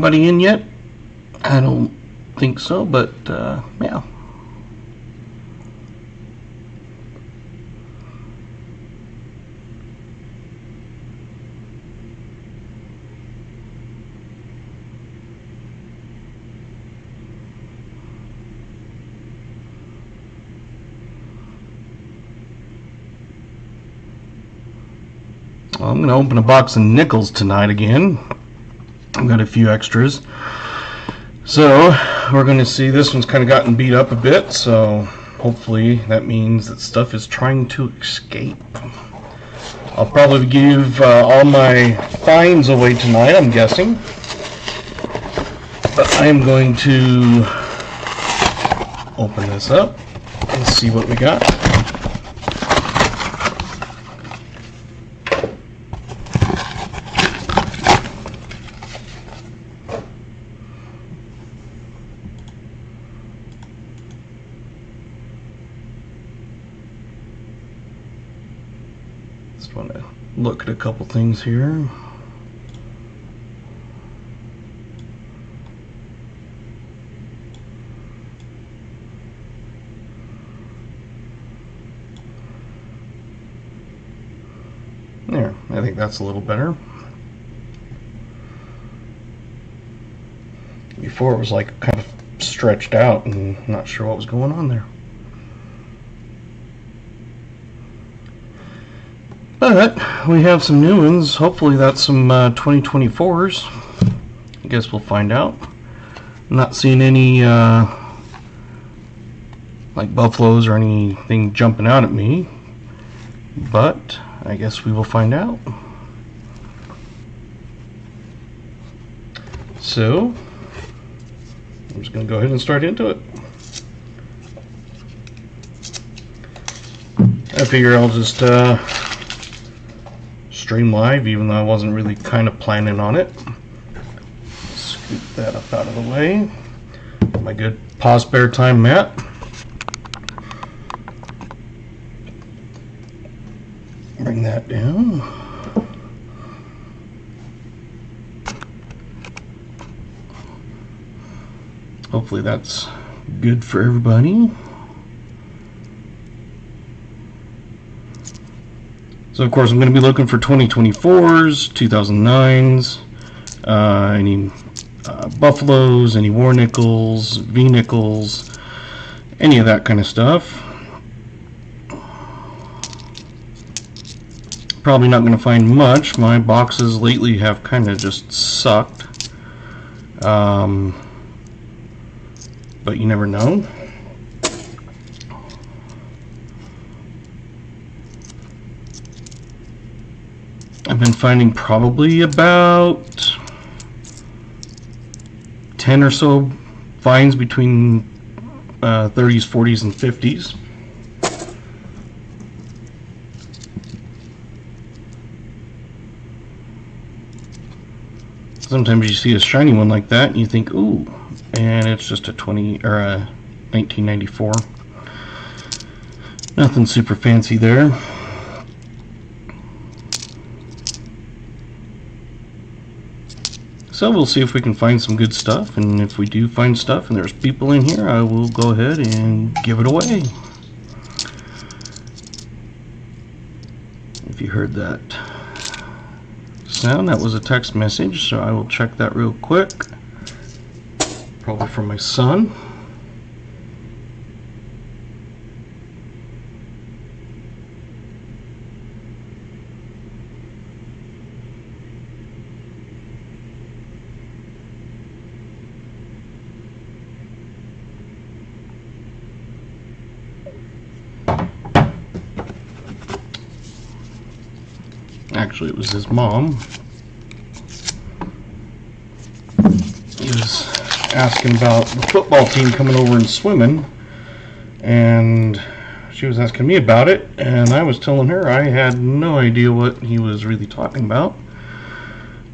anybody in yet? I don't think so, but yeah. Well, I'm going to open a box of nickels tonight again. I've got a few extras. So we're going to see, this one's kind of gotten beat up a bit, so hopefully that means that stuff is trying to escape. I'll probably give all my finds away tonight, I'm guessing. But I am going to open this up and see what we got. Just want to look at a couple things here. There, I think that's a little better. Before it was like kind of stretched out and not sure what was going on there. But we have some new ones. Hopefully that's some 2024s. I guess we'll find out. I'm not seeing any like buffaloes or anything jumping out at me, but I guess we will find out. So I'm just going to go ahead and start into it. I figure I'll just stream live, even though I wasn't really kind of planning on it. Scoop that up out of the way. My good pause spare time mat. Bring that down. Hopefully that's good for everybody. So of course I'm going to be looking for 2024s, 2009s, any buffaloes, any war nickels, V nickels, any of that kind of stuff. Probably not going to find much. My boxes lately have kind of just sucked. But you never know. I've been finding probably about 10 or so finds between 30s, 40s, and 50s. Sometimes you see a shiny one like that and you think, ooh, and it's just a 1994. Nothing super fancy there. So we'll see if we can find some good stuff, and if we do find stuff and there's people in here, I will go ahead and give it away. If you heard that sound, that was a text message, so I will check that real quick. Probably from my son. Actually, it was his mom. He was asking about the football team coming over and swimming, and she was asking me about it, and I was telling her I had no idea what he was really talking about.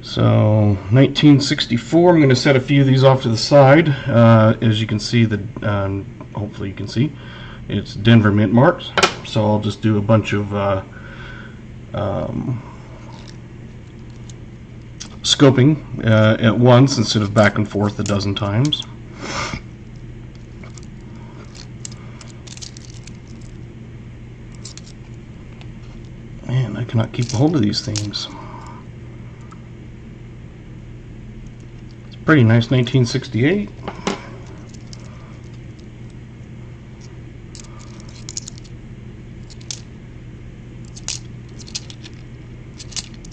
So 1964, I'm going to set a few of these off to the side. As you can see, hopefully you can see, it's Denver mint marks. So I'll just do a bunch of scoping at once instead of back and forth a dozen times. Man, I cannot keep a hold of these things. It's pretty nice 1968.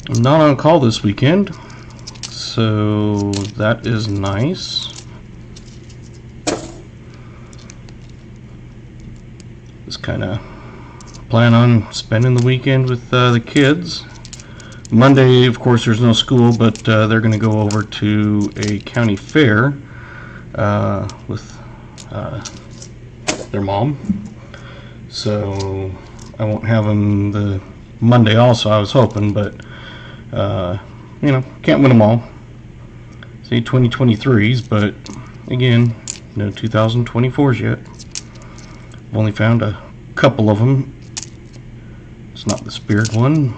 I'm not on call this weekend, so that is nice. Just kind of plan on spending the weekend with the kids. Monday, of course, there's no school, but they're going to go over to a county fair with their mom. So I won't have them the Monday also, I was hoping, but you know, can't win them all. Say 2023s, but again, no 2024s yet. I've only found a couple of them. It's not the Spirit one.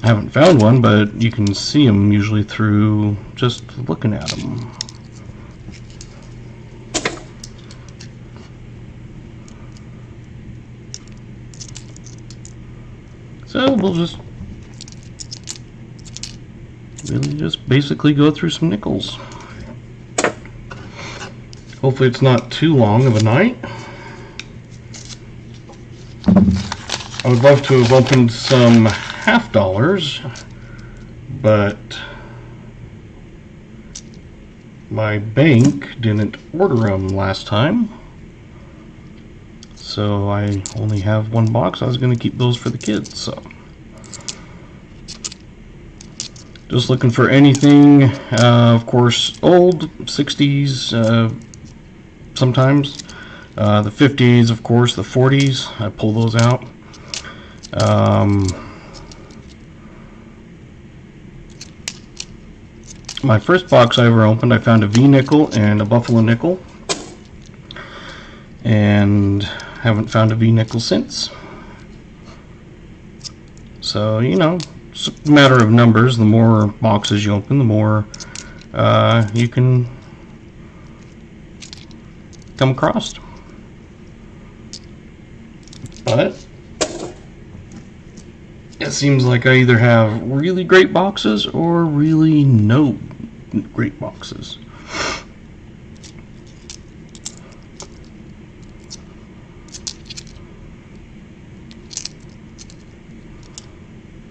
I haven't found one, but you can see them usually through just looking at them. So we'll just really just basically go through some nickels. Hopefully it's not too long of a night. I would love to have opened some half dollars, but my bank didn't order them last time, so I only have one box. I was going to keep those for the kids, so just looking for anything, of course, old 60s, sometimes the 50s, of course, the 40s. I pull those out. My first box I ever opened, I found a V nickel and a Buffalo nickel, and haven't found a V nickel since. So, you know, it's a matter of numbers. The more boxes you open, the more you can come across. But it seems like I either have really great boxes or really no great boxes.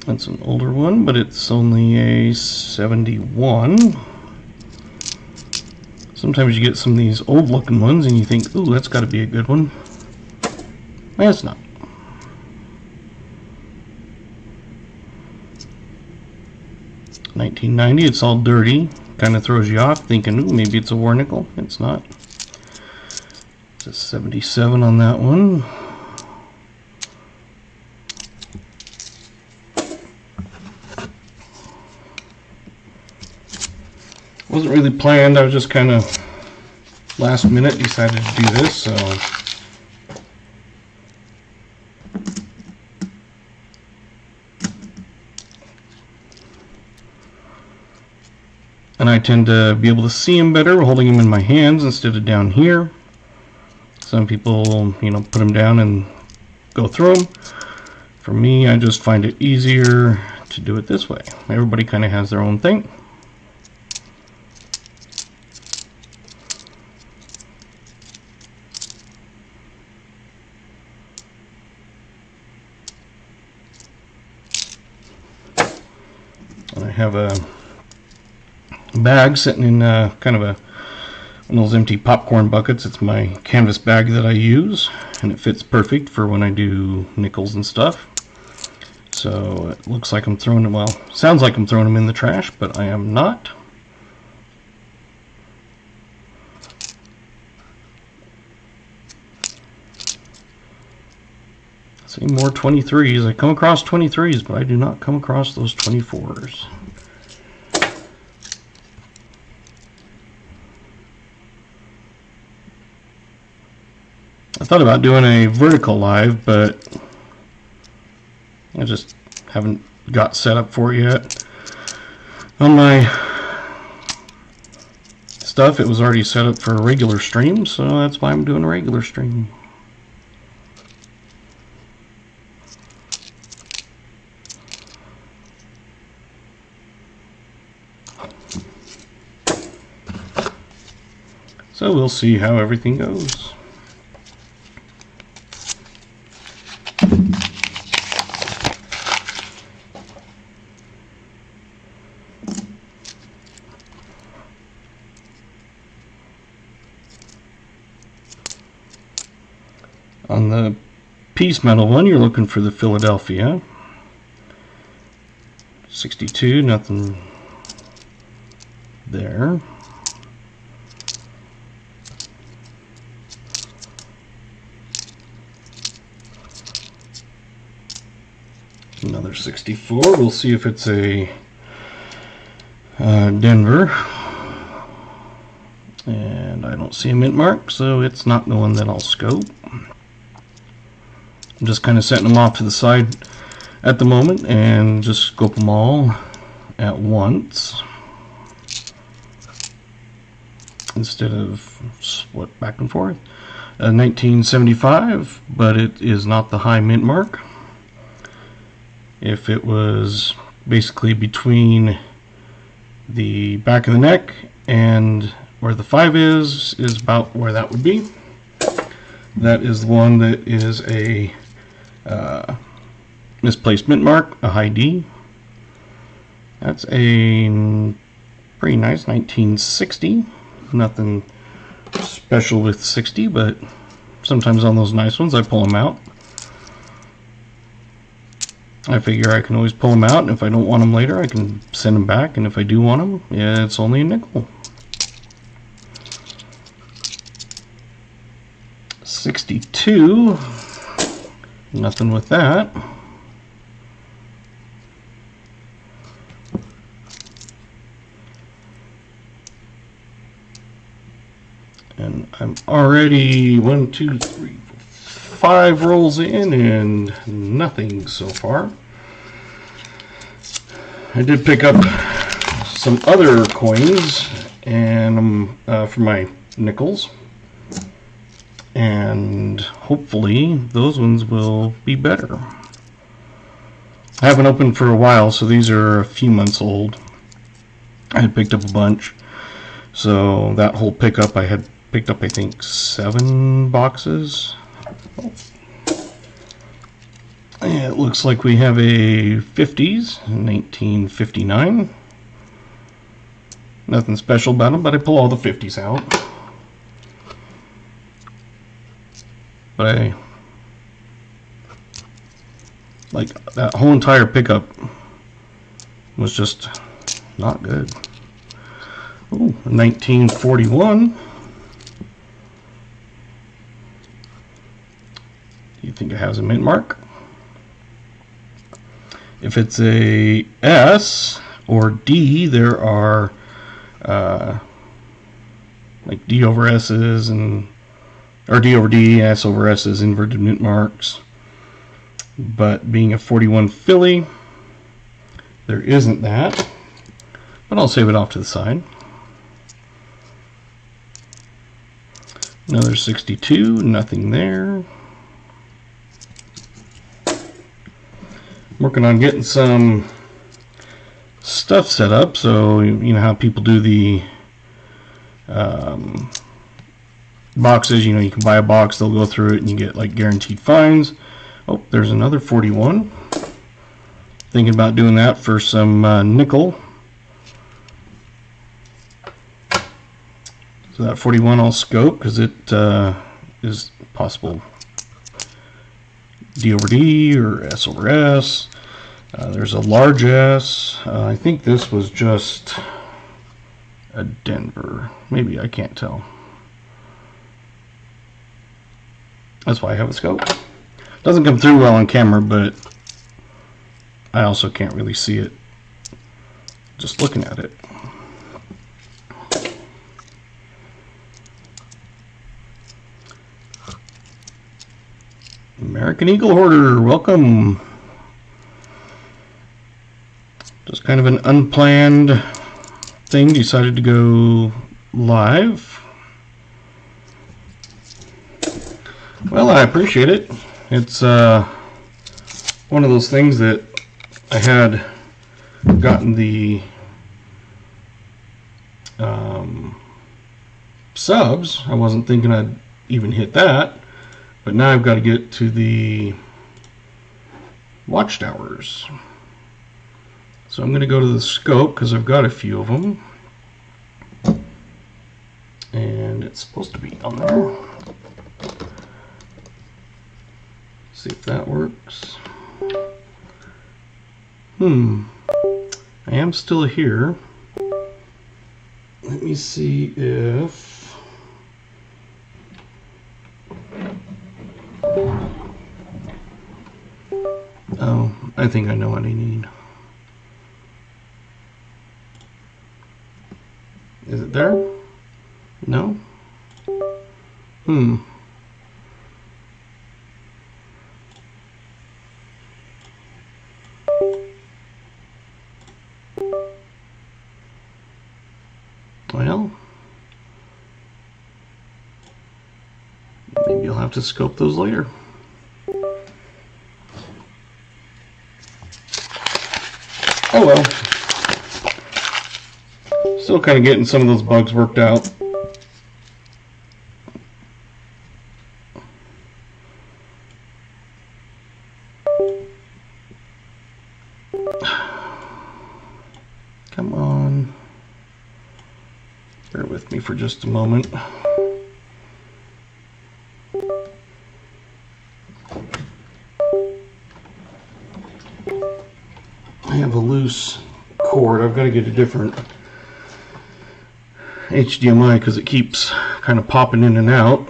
That's an older one, but it's only a 71. Sometimes you get some of these old looking ones and you think, ooh, that's got to be a good one. Well, it's not. $19.90, it's all dirty. Kind of throws you off, thinking, ooh, maybe it's a war nickel. It's not. It's a 77 on that one. Wasn't really planned. I was just kind of last minute decided to do this, so and I tend to be able to see them better holding them in my hands instead of down here. Some people, you know, put them down and go through them. For me, I just find it easier to do it this way. Everybody kind of has their own thing. And I have a bag sitting in kind of one of those empty popcorn buckets. It's my canvas bag that I use, and it fits perfect for when I do nickels and stuff. So it looks like I'm throwing them, well, sounds like I'm throwing them in the trash, but I am not. See, more 23s. I come across 23s, but I do not come across those 24s. I thought about doing a vertical live, but I just haven't got set up for it yet. On my stuff, it was already set up for a regular stream, so that's why I'm doing a regular stream. So we'll see how everything goes. On the piece metal one, you're looking for the Philadelphia. 62, nothing there. Another 64. We'll see if it's a Denver. And I don't see a mint mark, so it's not the one that I'll scope. I'm just kind of setting them off to the side at the moment and just scope them all at once instead of split back and forth. 1975, but it is not the high mint mark. If it was basically between the back of the neck and where the 5 is about where that would be. That is the one that is a misplaced mint mark, a high D. That's a pretty nice 1960. Nothing special with 60, but sometimes on those nice ones I pull them out. I figure I can always pull them out, and if I don't want them later I can send them back, and if I do want them, yeah, it's only a nickel. 62, nothing with that. And I'm already 1, 2, 3, 4, 5 rolls in and nothing so far. I did pick up some other coins and for my nickels, and hopefully those ones will be better. I haven't opened for a while, so these are a few months old. I had picked up a bunch, so that whole pickup I had picked up I think 7 boxes. It looks like we have a 50s, 1959. Nothing special about them, but I pull all the 50s out. But I like that whole entire pickup was just not good. Ooh, 1941. Do you think it has a mint mark? If it's a S or D, there are like D over S's and or D over D, S over S's, inverted mint marks. But being a 41 Philly, there isn't that. But I'll save it off to the side. Another 62, nothing there. Working on getting some stuff set up, so you know how people do the boxes. You know, you can buy a box, they'll go through it, and you get like guaranteed finds. Oh, there's another 41. Thinking about doing that for some nickel. So that 41 I'll scope because it is possible D over D or S over S. There's a large S. I think this was just a Denver. Maybe, I can't tell. That's why I have a scope. Doesn't come through well on camera, but I also can't really see it just looking at it. American Eagle Hoarder, welcome. Just kind of an unplanned thing, decided to go live. Well, I appreciate it. It's one of those things that I had gotten the subs. I wasn't thinking I'd even hit that, but now I've got to get to the watchtowers. So I'm going to go to the scope because I've got a few of them, and it's supposed to be on there. See if that works. I am still here. Let me see if I think I know what I need. Is it there? No? Well, maybe you'll have to scope those later. Oh well. Still kind of getting some of those bugs worked out. Come on. Bear with me for just a moment. I have a loose cord. I've got to get a different HDMI because it keeps kind of popping in and out.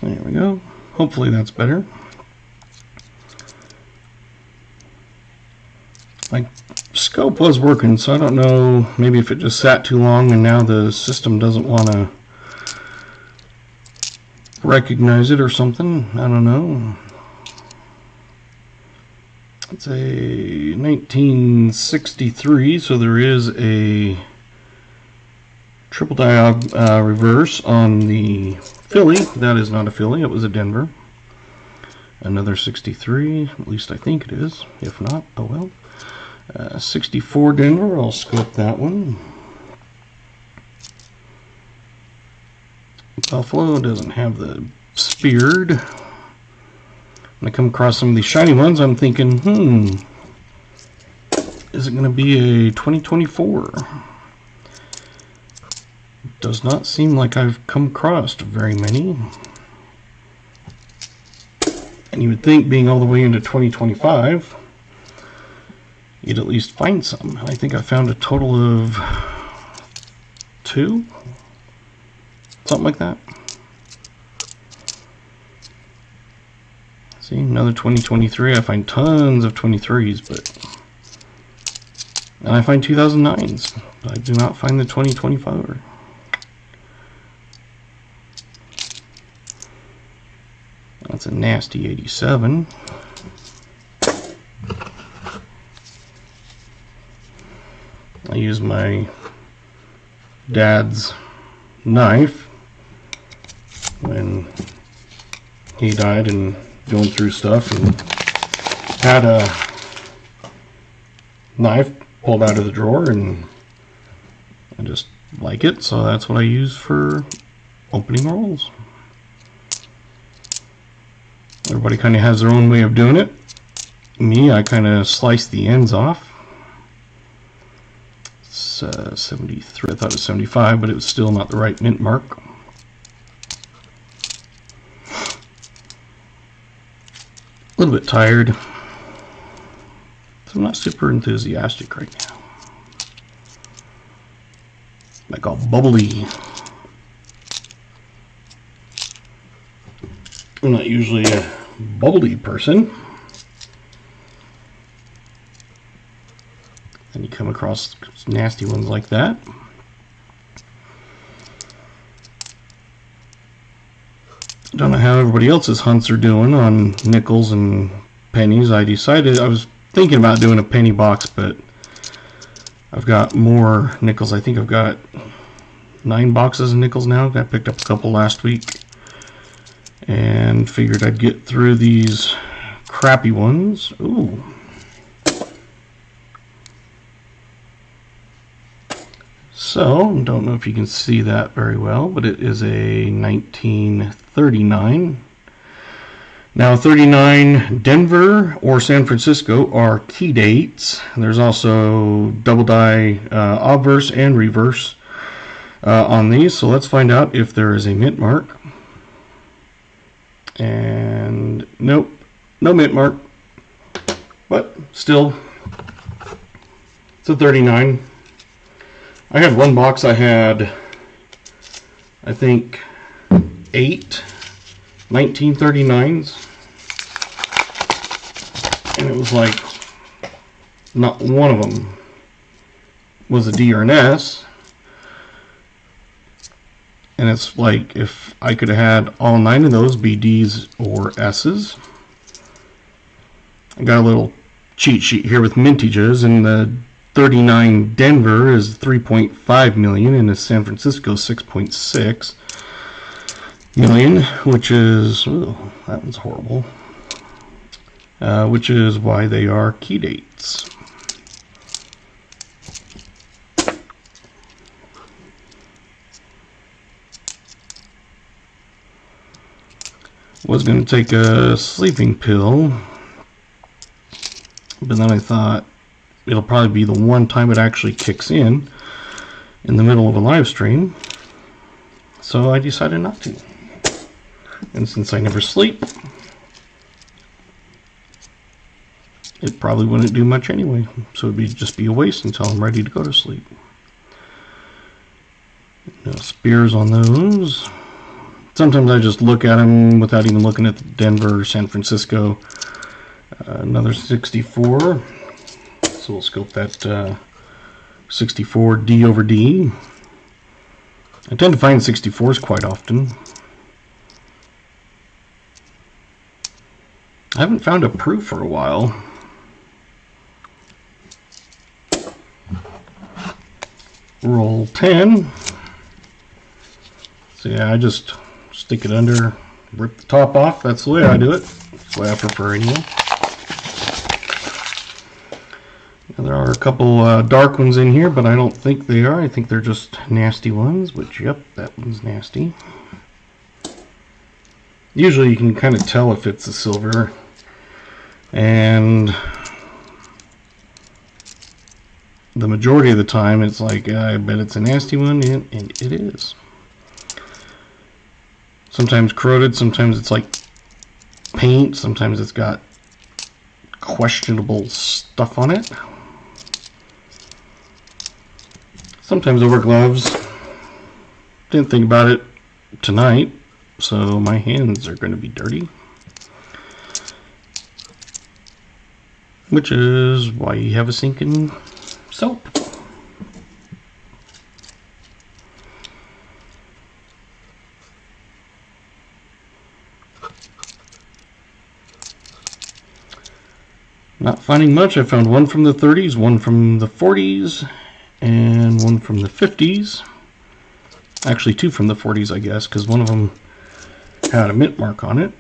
There we go. Hopefully that's better. My scope was working, so I don't know, maybe if it just sat too long and now the system doesn't want to recognize it or something. I don't know. It's a 1963, so there is a triple diode reverse on the Philly. That is not a Philly, it was a Denver. Another 63, at least I think it is. If not, oh well. 64 Denver, I'll scope that one. Buffalo doesn't have the speared. When I come across some of these shiny ones, I'm thinking, is it going to be a 2024? Does not seem like I've come across very many. And you would think, being all the way into 2025, you'd at least find some. I think I found a total of 2, something like that. See, another 2023. I find tons of 23s, and I find 2009s, but I do not find the 2025. That's a nasty 87. I use my dad's knife when he died and going through stuff, and had a knife pulled out of the drawer, and I just like it, so that's what I use for opening rolls. Everybody kind of has their own way of doing it. Me, I kind of slice the ends off. 73, I thought it was 75, but it was still not the right mint mark. A little bit tired, so I'm not super enthusiastic right now. Like all bubbly. I'm not usually a bubbly person. Then you come across nasty ones like that. Don't know how everybody else's hunts are doing on nickels and pennies. I was thinking about doing a penny box, but I've got more nickels. I think I've got 9 boxes of nickels now. I picked up a couple last week and figured I'd get through these crappy ones. Ooh. So, don't know if you can see that very well, but it is a 1939. Now, 39 Denver or San Francisco are key dates. There's also double die obverse and reverse on these. So let's find out if there is a mint mark. And nope, no mint mark. But still, it's a 39. I had one box. I had, I think, 8 1939s, and it was like not one of them was a D or an S. And it's like if I could have had all 9 of those be D's or S's. I got a little cheat sheet here with mintages, and the 39 Denver is 3.5 million, and the San Francisco 6.6 million, which is, oh, that one's horrible, which is why they are key dates. Was going to take a sleeping pill, but then I thought it'll probably be the one time it actually kicks in the middle of a live stream, so I decided not to. And since I never sleep, it probably wouldn't do much anyway, so it'd just be a waste until I'm ready to go to sleep. No spears on those. Sometimes I just look at them without even looking at the Denver or San Francisco. Another 64. So we'll scope that 64 D over D. I tend to find 64s quite often. I haven't found a proof for a while. Roll 10. So yeah, I just stick it under, rip the top off. That's the way I do it. That's the way I prefer anyway. Now, there are a couple dark ones in here, but I don't think they are. I think they're just nasty ones, which, yep, that one's nasty. Usually you can kind of tell if it's a silver, and the majority of the time it's like, I bet it's a nasty one, and it is. Sometimes corroded, sometimes it's like paint, sometimes it's got questionable stuff on it. Sometimes over gloves. Didn't think about it tonight, so my hands are going to be dirty. Which is why you have a sink and soap. Not finding much. I found one from the 30s, one from the 40s, and one from the 50s. Actually, 2 from the 40s, I guess, because one of them had a mint mark on it.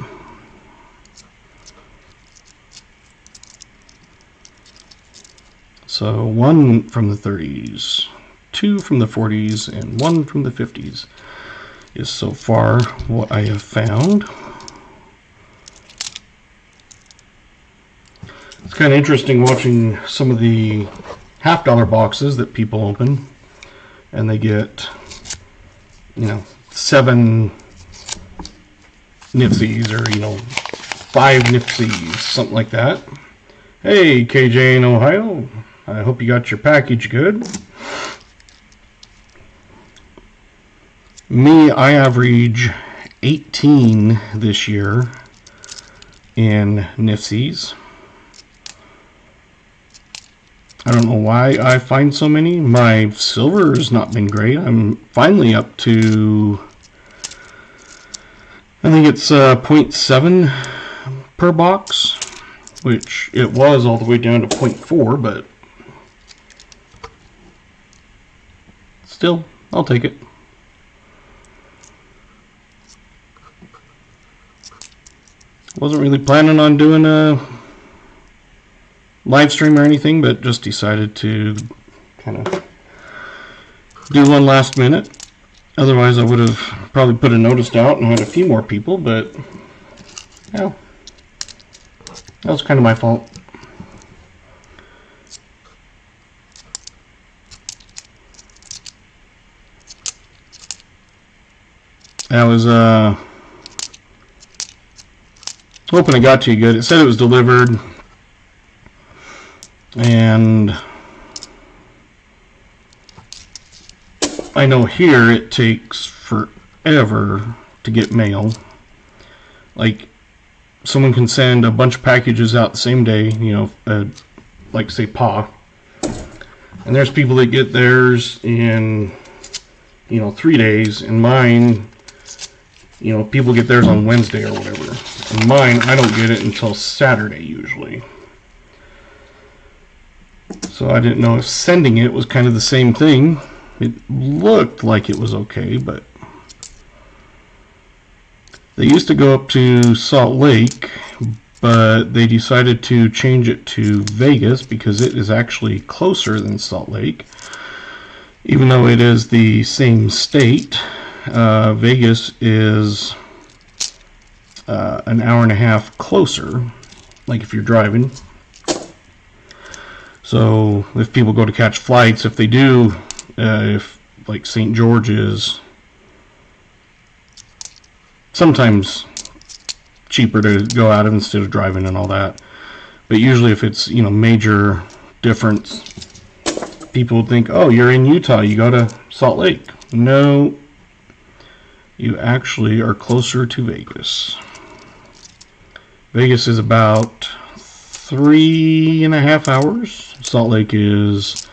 So 1 from the 30s, 2 from the 40s, and 1 from the 50s is so far what I have found. It's kind of interesting watching some of the $50 boxes that people open, and they get, you know, 7 Nipsies or, you know, 5 Nipsies, something like that. Hey, KJ in Ohio, I hope you got your package good. Me, I average 18 this year in Nipsies. I don't know why I find so many. My silver has not been great. I'm finally up to I think it's 0.7 per box, which it was all the way down to 0.4, but still, I'll take it. Wasn't really planning on doing a live stream or anything, but just decided to kind of do one last minute. Otherwise, I would have probably put a notice out and had a few more people, but yeah, that was kind of my fault. I was hoping it got to you good. It said it was delivered, and I know here it takes forever to get mail. Like, someone can send a bunch of packages out the same day, you know, like say Pa, and there's people that get theirs in, you know, 3 days, and mine, you know, people get theirs on Wednesday or whatever. And mine, I don't get it until Saturday usually. So I didn't know if sending it was kind of the same thing. It looked like it was okay, but they used to go up to Salt Lake, but they decided to change it to Vegas because it is actually closer than Salt Lake. Even though it is the same state, Vegas is an hour and a half closer, like if you're driving. So if people go to catch flights, if they do, if like St. George is sometimes cheaper to go out of instead of driving and all that, but usually if it's, you know, major difference, people would think, oh, you're in Utah, you go to Salt Lake. No, you actually are closer to Vegas. Vegas is about 3.5 hours. Salt Lake is,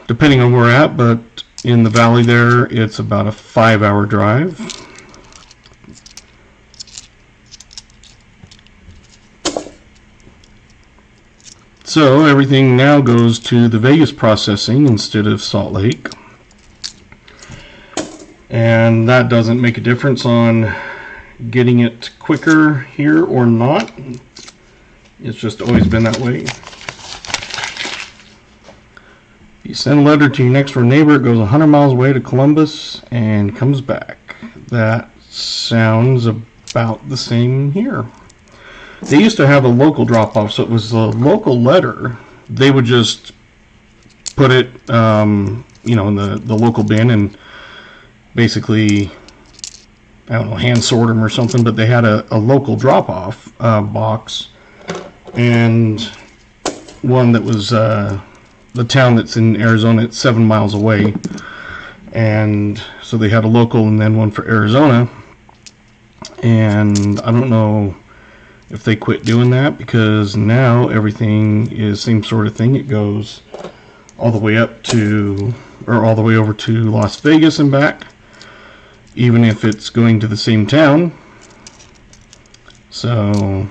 depending on where we're at, but in the valley there, it's about a 5-hour drive. So everything now goes to the Vegas processing instead of Salt Lake. And that doesn't make a difference on getting it quicker here or not. It's just always been that way. If you send a letter to your next door neighbor, it goes 100 miles away to Columbus and comes back. That sounds about the same here. They used to have a local drop-off, so it was a local letter. They would just put it, you know, in the local bin and basically, I don't know, hand sort them or something, but they had a local drop-off box, and one that was the town that's in Arizona, it's 7 miles away, and so they had a local and then one for Arizona, and I don't know if they quit doing that because now everything is same sort of thing. It goes all the way up to, or all the way over to Las Vegas and back, even if it's going to the same town. So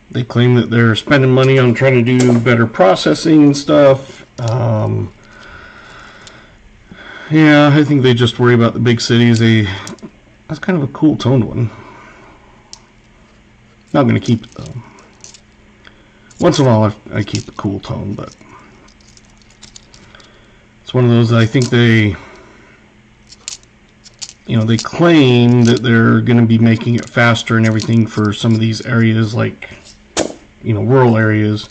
they claim that they're spending money on trying to do better processing and stuff. Yeah, I think they just worry about the big cities. That's kind of a cool toned one. Not going to keep it though. Once in a while I keep a cool tone, but it's one of those, I think they, you know, they claim that they're going to be making it faster and everything for some of these areas, like, you know, rural areas.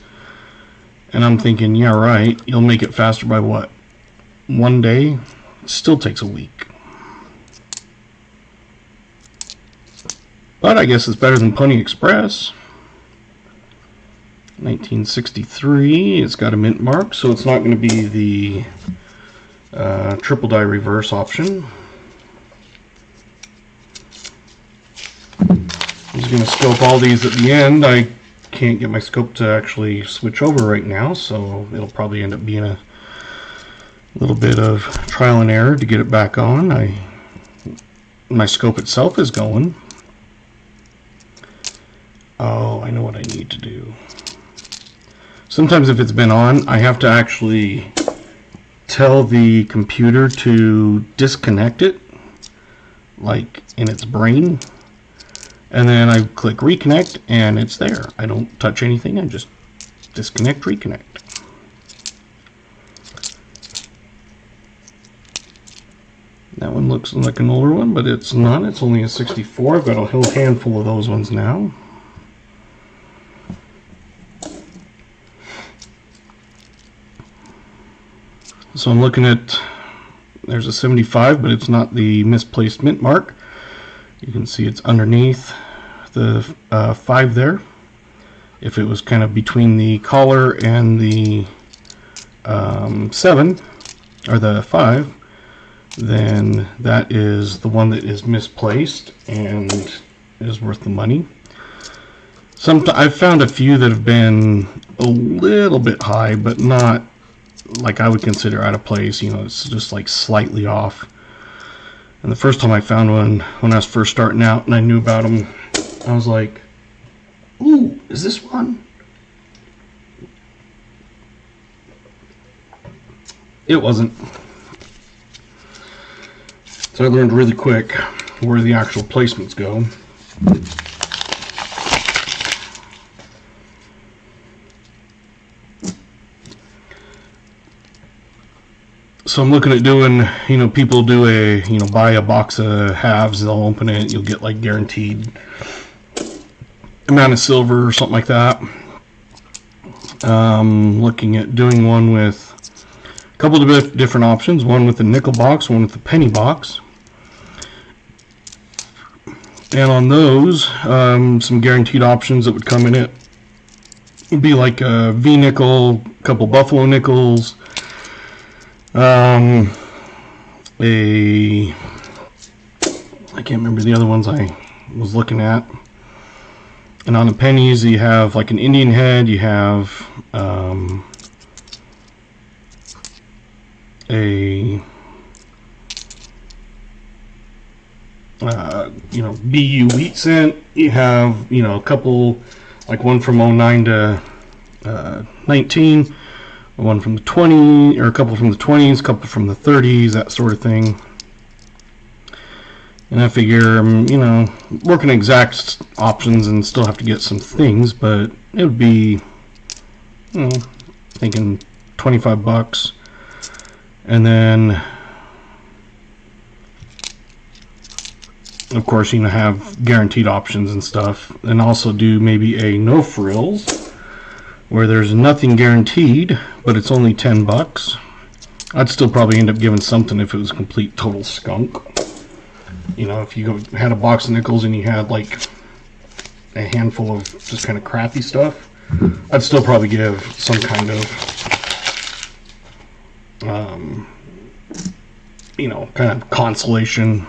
And I'm thinking, yeah, right, you'll make it faster by what? 1 day? It still takes a week. But I guess it's better than Pony Express. 1963, it's got a mint mark, so it's not going to be the triple die reverse option. I'm just going to scope all these at the end. I can't get my scope to actually switch over right now, so it'll probably end up being A little bit of trial and error to get it back on. My scope itself is going. Oh, I know what I need to do. Sometimes if it's been on, I have to actually tell the computer to disconnect it, like in its brain, and then I click reconnect and it's there. I don't touch anything, I just disconnect, reconnect. That one looks like an older one, but it's not. It's only a 64. I've got a whole handful of those ones now. So I'm looking at, there's a 75, but it's not the misplaced mint mark. You can see it's underneath the 5 there. If it was kind of between the collar and the 7, or the 5, then that is the one that is misplaced and is worth the money. I've found a few that have been a little bit high, but not like I would consider out of place. You know, it's just like slightly off. And the first time I found one, when I was first starting out and I knew about them, I was like, ooh, is this one? It wasn't. So I learned really quick where the actual placements go. So I'm looking at doing, you know, people do buy a box of halves, they'll open it, you'll get like guaranteed amount of silver or something like that. Looking at doing one with a couple of different options, one with the nickel box, one with the penny box. And on those, some guaranteed options that would come in it would be like a V nickel, a couple buffalo nickels, I can't remember the other ones I was looking at. And on the pennies, you have like an Indian head, you have BU wheat cent, you have, a couple, like one from 09 to 19, one from the 20, or a couple from the 20s, a couple from the 30s, that sort of thing. And I figure, working exact options and still have to get some things, but it would be, thinking $25. And then, of course, have guaranteed options and stuff, and also do maybe a no frills, where there's nothing guaranteed, but it's only $10. I'd still probably end up giving something if it was complete total skunk. If you had a box of nickels and you had like a handful of just kind of crappy stuff, I'd still probably give some kind of, kind of consolation.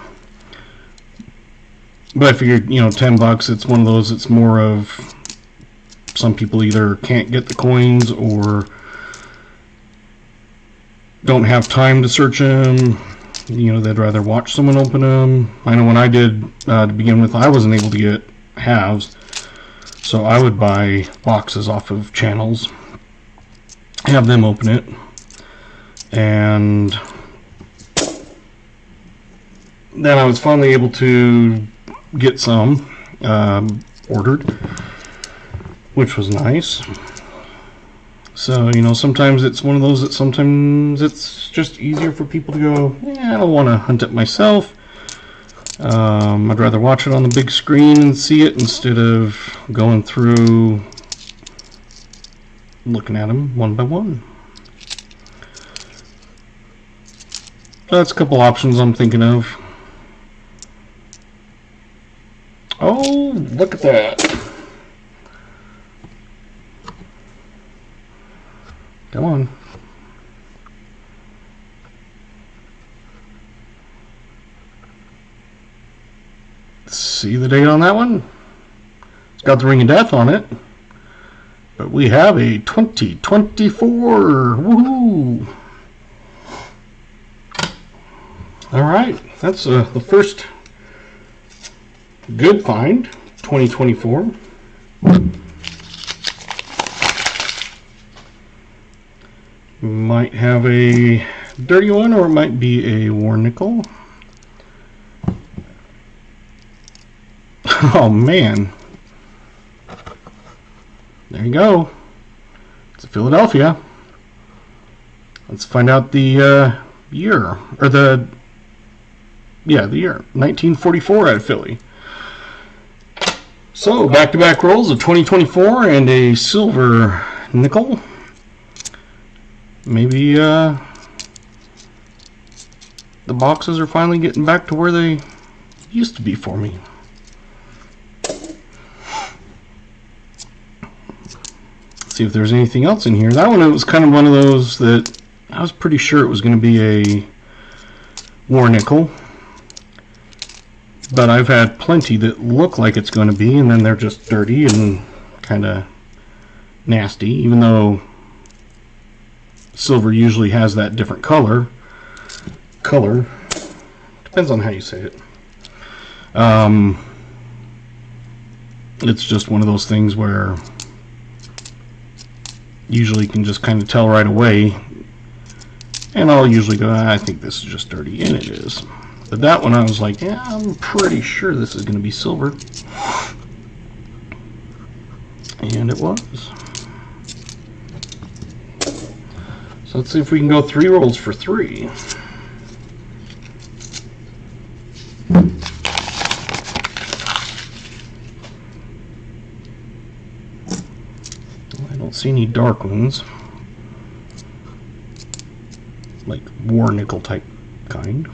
But I figured, $10, it's one of those, it's more of, some people either can't get the coins or don't have time to search them. They'd rather watch someone open them. I know when I did, to begin with, I wasn't able to get halves, so I would buy boxes off of channels, have them open it, and then I was finally able to get some ordered, which was nice. So, sometimes it's one of those that sometimes it's just easier for people to go, I don't want to hunt it myself. I'd rather watch it on the big screen and see it instead of going through looking at them one by one. So that's a couple options I'm thinking of. Oh, look at that. Come on. See the date on that one? It's got the ring of death on it. But we have a 2024. Woohoo! All right, that's the first good find, 2024. Might have a dirty one, or it might be a worn nickel. Oh man, there you go. It's a Philadelphia. Let's find out the year, or the year, 1944 out of Philly. So back-to-back rolls of 2024 and a silver nickel. Maybe the boxes are finally getting back to where they used to be for me. See if there's anything else in here. That one, it was kind of one of those that I was pretty sure it was going to be a war nickel, but I've had plenty that look like it's going to be, and then they're just dirty and kind of nasty, even though silver usually has that different color. Depends on how you say it. It's just one of those things where usually you can just kind of tell right away, and I'll usually go, I think this is just dirty, and it is. But that one I was like, yeah, I'm pretty sure this is going to be silver, and it was. So let's see if we can go 3 rolls for 3. I don't see any dark ones, like war nickel type kind.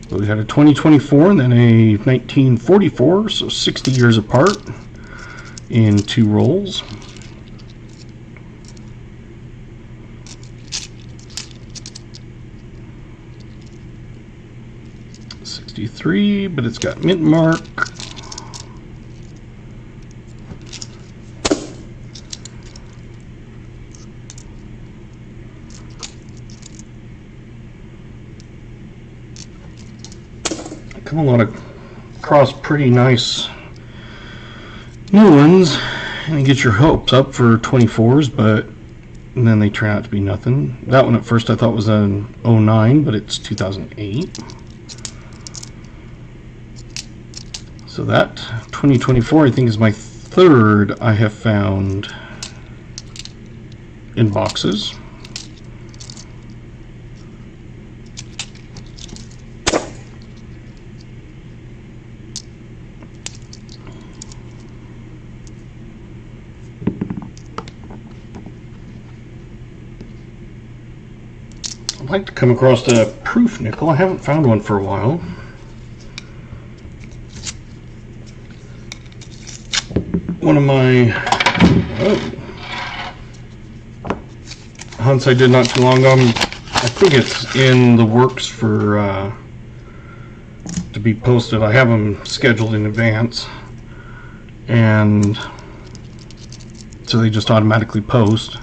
But we had a 2024 and then a 1944, so 60 years apart in 2 rolls. '63, but it's got mint mark. Come along across pretty nice new ones, and you get your hopes up for 24s, but then they turn out to be nothing. That one at first I thought was an 09, but it's 2008. So that 2024 I think is my 3rd I have found in boxes. I'd like to come across a proof nickel. I haven't found one for a while. One of my hunts I did not too long ago, I think it's in the works for to be posted. I have them scheduled in advance, and so they just automatically post.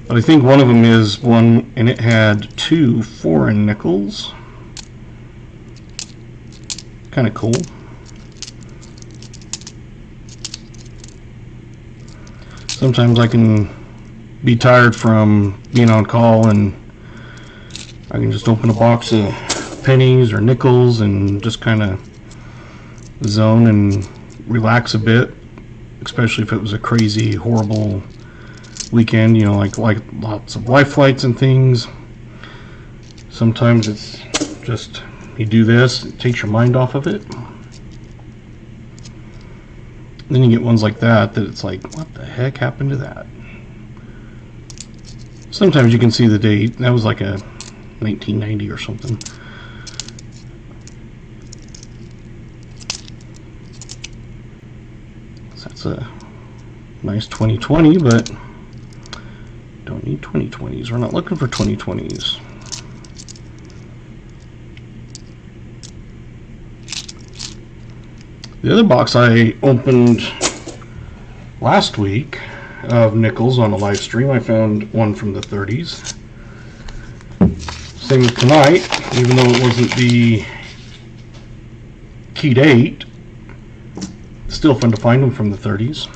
But I think one of them is one, and it had 2 foreign nickels. Kind of cool. Sometimes I can be tired from being on call, and I can just open a box of pennies or nickels and just kind of zone and relax a bit, especially if it was a crazy, horrible weekend, you know, like lots of life flights and things. Sometimes it's just, you do this, it takes your mind off of it. Then you get ones like that it's like, what the heck happened to that? Sometimes you can see the date. That was like a 1990 or something. So that's a nice 2020, but don't need 2020s. We're not looking for 2020s. The other box I opened last week of nickels on a live stream, I found one from the 30s. Same as tonight, even though it wasn't the key date, still fun to find them from the 30s.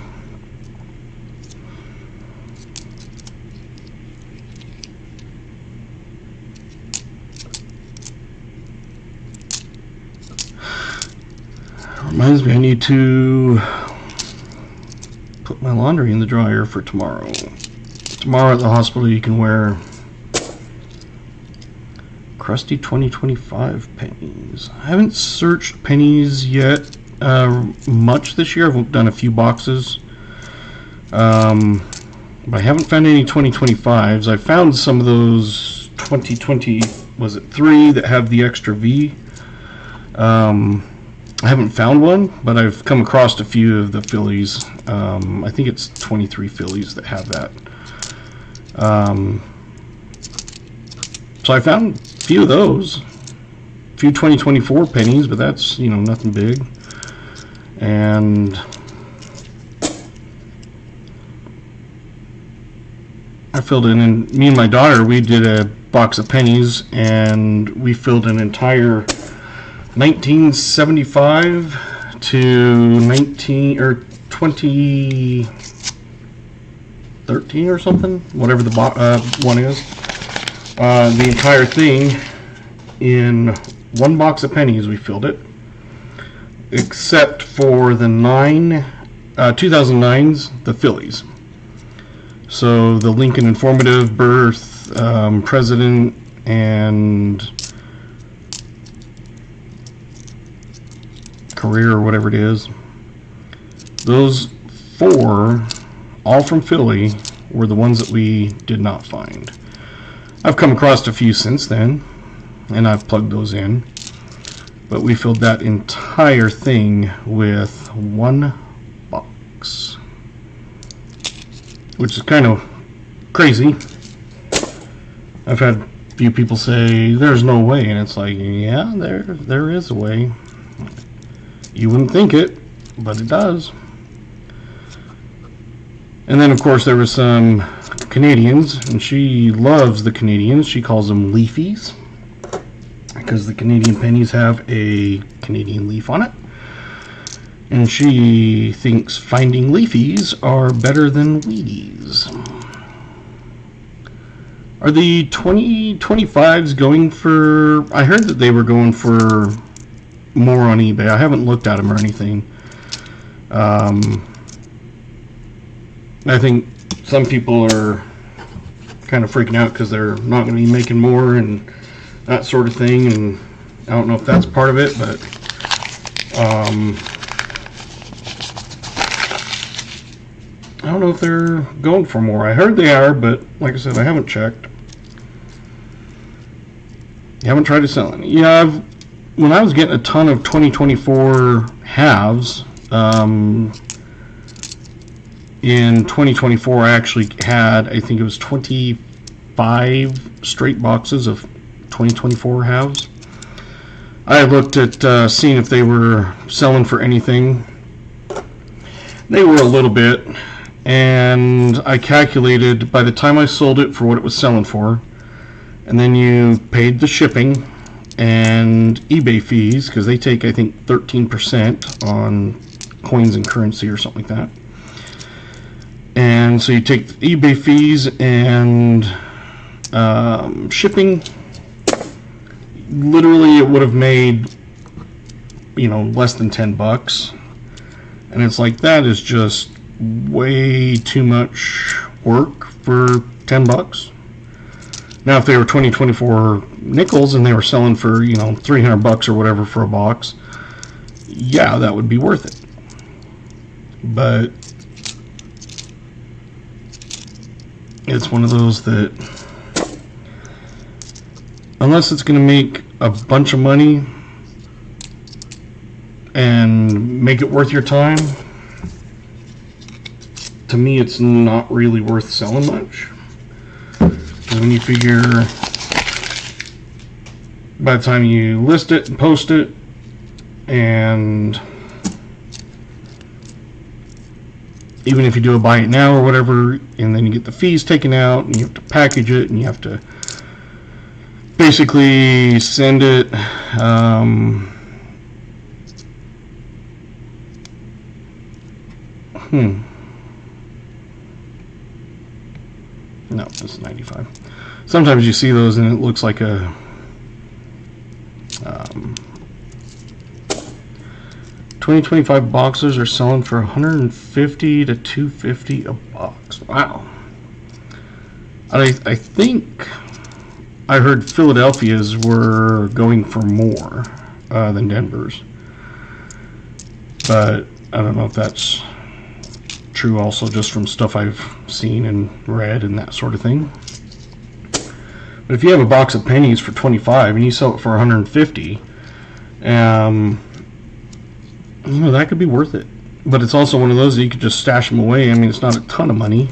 Reminds me I need to put my laundry in the dryer for tomorrow. Tomorrow at the hospital you can wear crusty 2025 pennies. I haven't searched pennies yet much this year. I've done a few boxes. But I haven't found any 2025s. I found some of those 2020, was it 3 that have the extra V. I haven't found one, but I've come across a few of the Phillies. I think it's 23 Phillies that have that. So I found a few of those. A few 2024 pennies, but that's, you know, nothing big. And I filled in, and me and my daughter, we did a box of pennies, and we filled an entire 1975 to 2013 or something, whatever the one is. The entire thing in one box of pennies. We filled it, except for the 2009s, the Phillies. So the Lincoln Informative, Birth, President, and Career, or whatever it is. Those 4, all from Philly, were the ones that we did not find. I've come across a few since then, and I've plugged those in. But we filled that entire thing with one box, which is kind of crazy. I've had a few people say there's no way, and it's like, yeah, there is a way. You wouldn't think it, but it does. And then of course there were some Canadians, and she loves the Canadians. She calls them leafies because the Canadian pennies have a Canadian leaf on it. And she thinks finding leafies are better than Wheaties. Are the 2025s going for... I heard that they were going for more on eBay. I haven't looked at them or anything. I think some people are kind of freaking out because they're not going to be making more and that sort of thing, and I don't know if that's part of it, but I don't know if they're going for more. I heard they are, but like I said, I haven't checked. I haven't tried to sell any. Yeah, when I was getting a ton of 2024 halves, in 2024 I actually had, I think it was 25 straight boxes of 2024 halves. I looked at seeing if they were selling for anything. They were a little bit, and I calculated by the time I sold it for what it was selling for, and then you paid the shipping and eBay fees, because they take, I think, 13% on coins and currency or something like that. And so you take the eBay fees and shipping, literally it would have made, you know, less than $10. And it's like, that is just way too much work for $10. Now if they were 2024 nickels and they were selling for, you know, $300 or whatever for a box, yeah, that would be worth it. But it's one of those that, unless it's going to make a bunch of money and make it worth your time, to me it's not really worth selling much. Because when you figure, by the time you list it and post it, and even if you do a buy it now or whatever, and then you get the fees taken out, and you have to package it, and you have to basically send it. No, this is 95. Sometimes you see those and it looks like a 2025 boxes are selling for 150 to 250 a box. Wow. I think I heard Philadelphia's were going for more than Denver's, but I don't know if that's true also just from stuff I've seen and read and that sort of thing. But if you have a box of pennies for 25 and you sell it for 150, you know, that could be worth it. But it's also one of those that you could just stash them away. I mean, it's not a ton of money.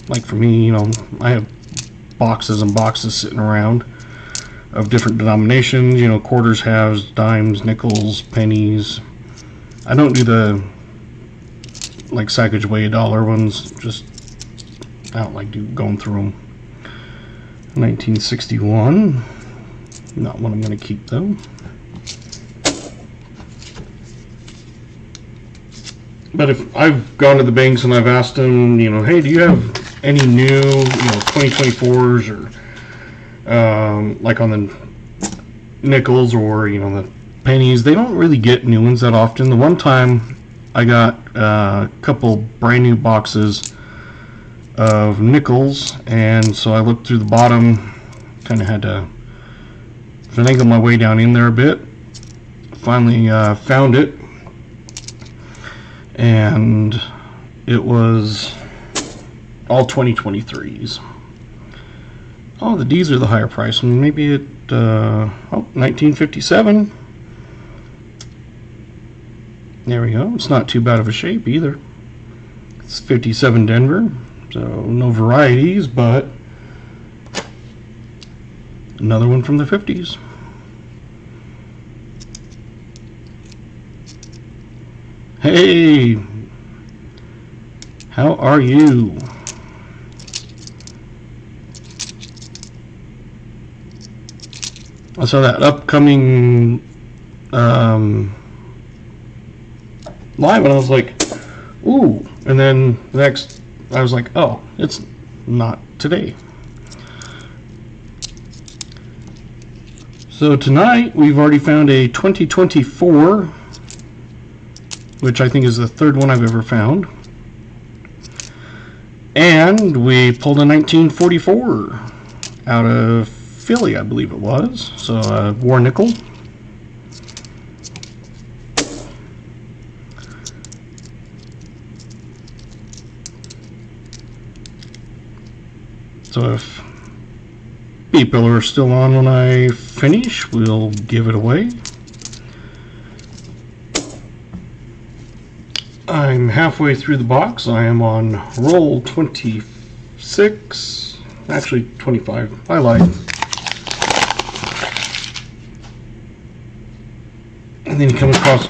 Like for me, you know, I have boxes and boxes sitting around of different denominations, you know, quarters, halves, dimes, nickels, pennies. I don't do the like Sacagaway dollar ones, just I don't like going through them. 1961, not one I'm going to keep though. But if I've gone to the banks and I've asked them, you know, hey, do you have any new, you know, 2024s or like on the nickels or, you know, the pennies, they don't really get new ones that often. The one time I got a couple brand new boxes of nickels, and so I looked through the bottom, kind of had to finagle my way down in there a bit. Finally found it, and it was all 2023s. Oh, the D's are the higher price. I mean, maybe it 1957. There we go. It's not too bad of a shape either. It's 57 Denver, so no varieties, but another one from the 50s. Hey, how are you? I saw that upcoming live and I was like, ooh, and then the next I was like, oh, it's not today. So tonight we've already found a 2024, which I think is the third one I've ever found, and we pulled a 1944 out of Philly, I believe it was. So war nickel. So if people are still on when I finish, we'll give it away. I'm halfway through the box. I am on roll 26, actually 25. I lied. And then you come across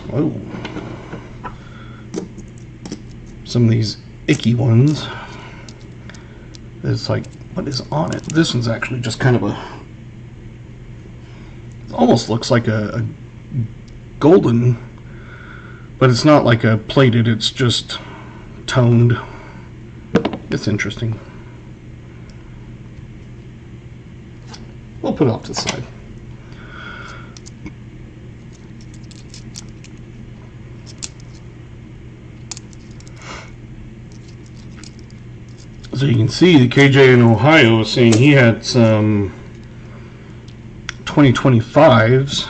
some of these icky ones. It's like, what is on it? This one's actually just kind of it almost looks like a golden, but it's not like a plated, it's just toned. It's interesting. We'll put it off to the side. So you can see the KJ in Ohio was saying he had some 2025s,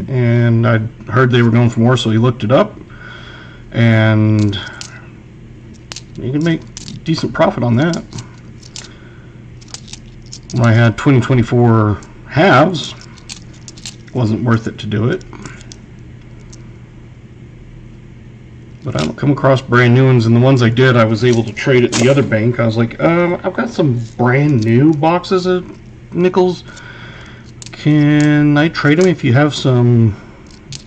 and I heard they were going for more, so he looked it up, and you can make decent profit on that. When I had 2024 halves, wasn't worth it to do it. But I don't come across brand new ones, and the ones I did, I was able to trade at the other bank. I was like, I've got some brand new boxes of nickels. Can I trade them if you have some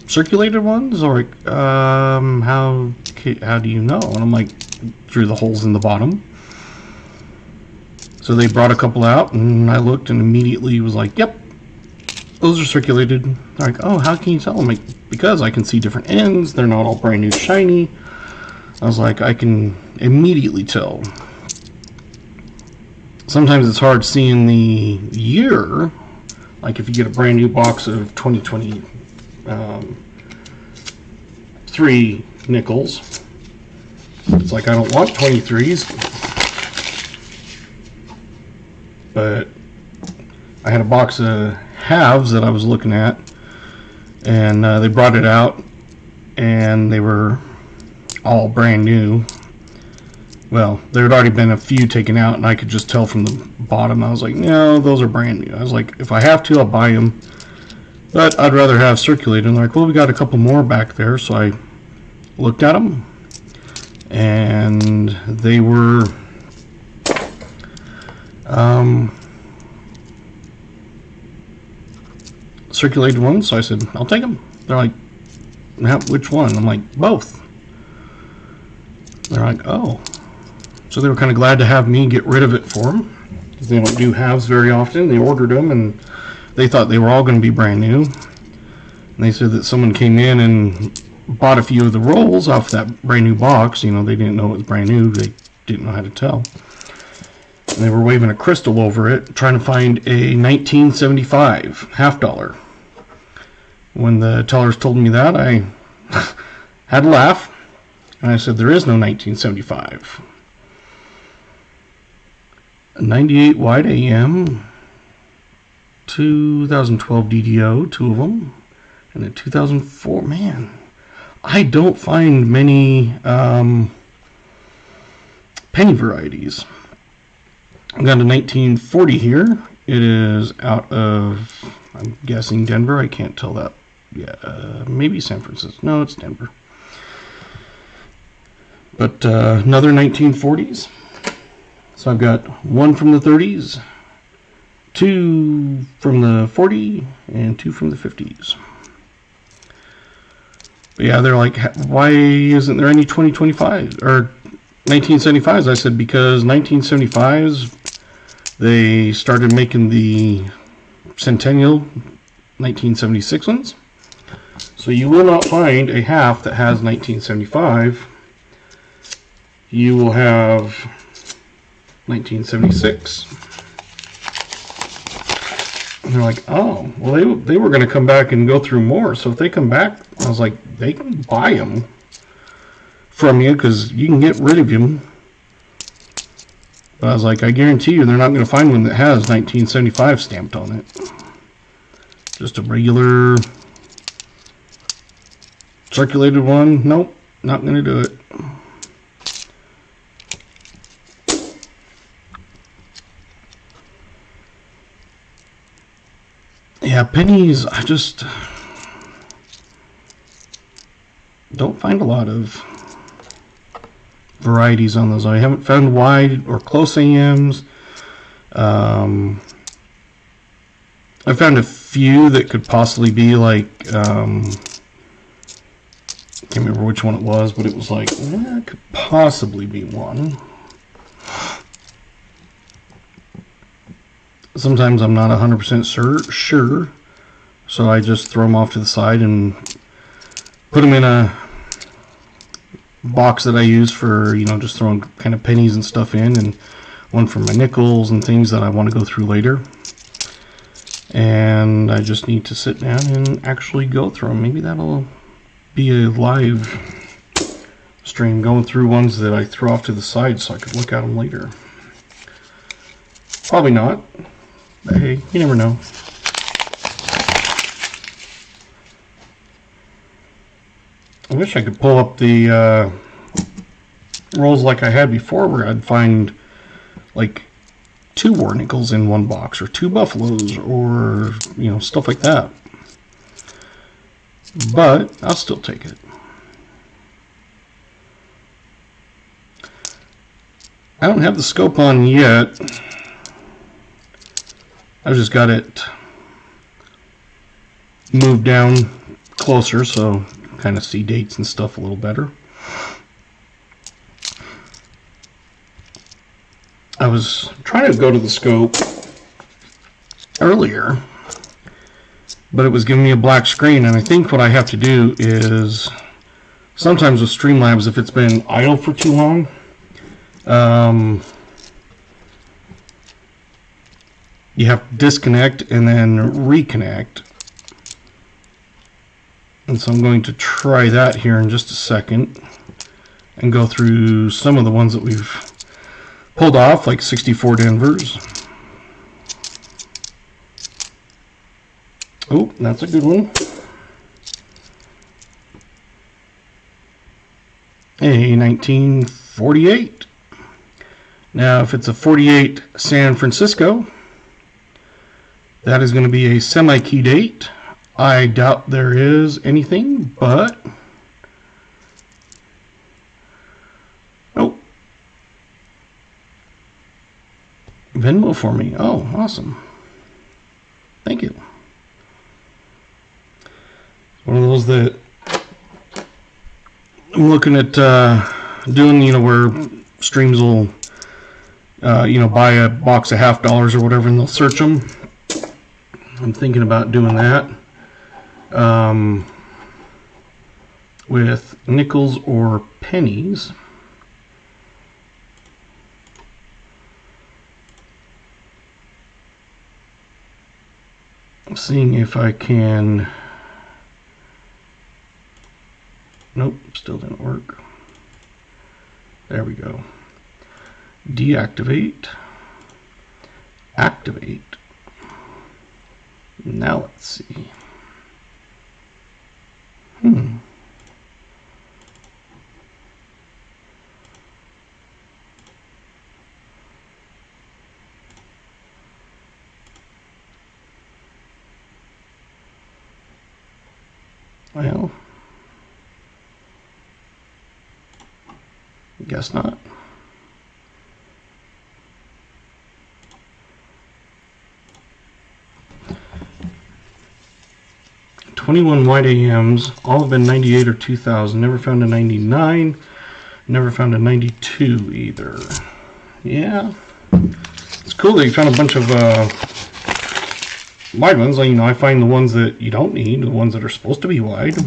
circulated ones? Or how do you know? And I'm like, through the holes in the bottom. So they brought a couple out, and I looked and immediately was like, yep, those are circulated. They're like, oh, how can you tell? I'm like, because I can see different ends. They're not all brand new shiny. I was like, I can immediately tell. Sometimes it's hard seeing the year. Like if you get a brand new box of 2023 nickels, it's like I don't want 23s. But I had a box of halves that I was looking at, and they brought it out, and they were all brand new. Well, there had already been a few taken out, and I could just tell from the bottom. I was like, no, those are brand new. I was like, if I have to, I'll buy them, but I'd rather have circulated. And they're like, well, we got a couple more back there. So I looked at them, and they were circulated ones. So I said, I'll take them. They're like, which one? I'm like, both. They're like, oh. So they were kind of glad to have me get rid of it for them, because they don't do halves very often. They ordered them, and they thought they were all going to be brand new. And they said that someone came in and bought a few of the rolls off that brand new box. You know, they didn't know it was brand new. They didn't know how to tell. And they were waving a crystal over it, trying to find a 1975 half dollar. When the tellers told me that, I had to laugh. And I said, there is no 1975. A 98 wide AM, 2012 DDO, two of them, and a 2004. Man, I don't find many penny varieties. I've got a 1940 here. It is out of, I'm guessing, Denver. I can't tell that. Yeah, maybe San Francisco. No, it's Denver. But another 1940s. So I've got one from the 30s, two from the 40, and two from the 50s. But yeah, they're like, why isn't there any 2025s or 1975s? I said, because 1975s, they started making the Centennial 1976 ones. So you will not find a half that has 1975. You will have 1976. And they're like, oh, well, they were going to come back and go through more. So if they come back, I was like, they can buy them from you, because you can get rid of them. But I was like, I guarantee you they're not going to find one that has 1975 stamped on it. Just a regular circulated one. Nope, not going to do it. Yeah, pennies, I just don't find a lot of varieties on those. I haven't found wide or close AMs. I found a few that could possibly be like, can't remember which one it was, but it was like, it could possibly be one. Sometimes I'm not 100% sure, so I just throw them off to the side and put them in a box that I use for, you know, just throwing kind of pennies and stuff in, and one for my nickels and things that I want to go through later. And I just need to sit down and actually go through them. Maybe that'll be a live stream, going through ones that I throw off to the side so I could look at them later. Probably not. But hey, you never know. I wish I could pull up the rolls like I had before, where I'd find like 2 war nickels in one box, or 2 buffaloes, or, you know, stuff like that. But I'll still take it. I don't have the scope on yet. I've just got it moved down closer so you can kind of see dates and stuff a little better. I was trying to go to the scope earlier, but it was giving me a black screen, and I think what I have to do is, sometimes with Streamlabs, if it's been idle for too long, you have to disconnect and then reconnect. And so I'm going to try that here in just a second and go through some of the ones that we've pulled off, like 64 Denvers. Oh, that's a good one. A 1948. Now, if it's a 48 San Francisco, that is going to be a semi-key date. I doubt there is anything, but oh, Venmo for me. Oh, awesome. Thank you. One of those that I'm looking at doing, where streams will, buy a box of $50 or whatever, and they'll search them. I'm thinking about doing that with nickels or pennies. Seeing if I can. Nope, still didn't work. There we go. Deactivate. Activate. Now let's see. Well, guess not. "21 white AMs, all have been 98 or 2000. Never found a 99. Never found a 92 either." Yeah, it's cool that you found a bunch of wide ones. I find the ones that you don't need, the ones that are supposed to be wide.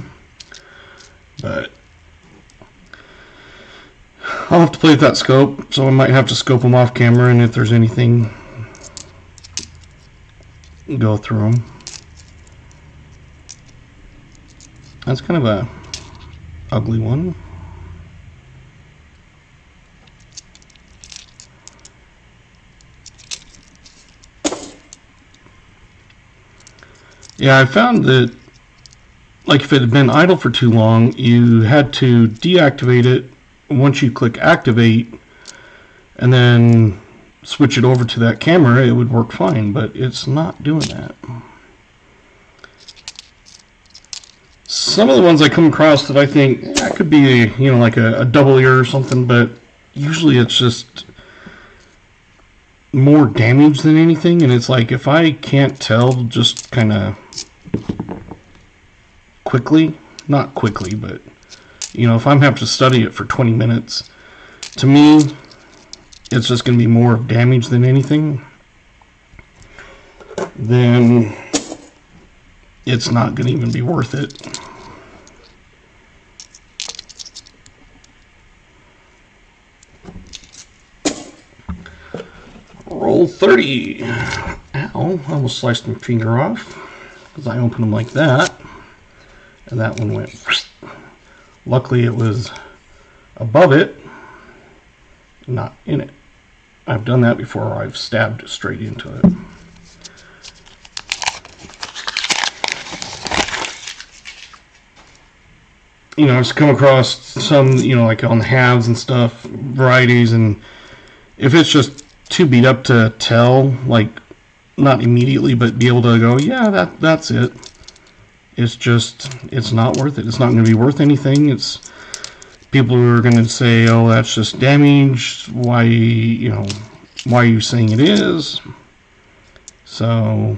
But I'll have to play with that scope, so I might have to scope them off camera, and if there's anything, go through them. That's kind of a ugly one. Yeah, I found that, like, if it had been idle for too long, you had to deactivate it once you click activate, and then switch it over to that camera. It would work fine, but it's not doing that. Some of the ones I come across that I think that could be, like a double ear or something, but usually it's just more damage than anything. And it's like, if I can't tell just kind of quickly, not quickly, but if I'm having to study it for 20 minutes, to me, it's just going to be more damage than anything. Then it's not going to even be worth it. Roll 30. Ow, I almost sliced my finger off because I opened them like that. And that one went. Luckily it was above it, not in it. I've done that before. I've stabbed straight into it. I've come across some, like on the halves and stuff, varieties, and if it's just too beat up to tell, like, not immediately, but be able to go, yeah, that's it. It's not worth it. It's not going to be worth anything. It's people who are going to say, oh, that's just damage. Why are you saying it is? So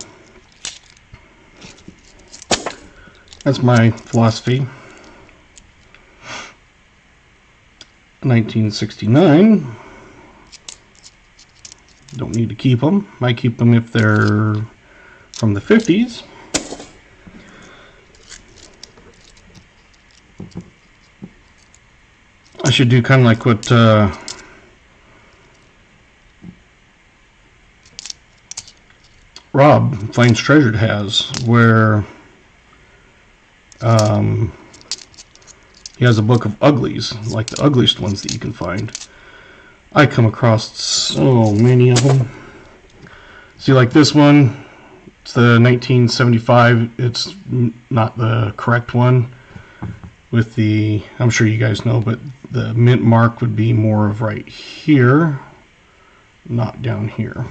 that's my philosophy. 1969. Don't need to keep them. I keep them if they're from the 50s. I should do kind of like what Rob Finds Treasured has, where he has a book of uglies, like the ugliest ones that you can find. I come across so many of them. See, like this one, it's the 1975. It's not the correct one with the, I'm sure you guys know, but the mint mark would be more of right here, not down here.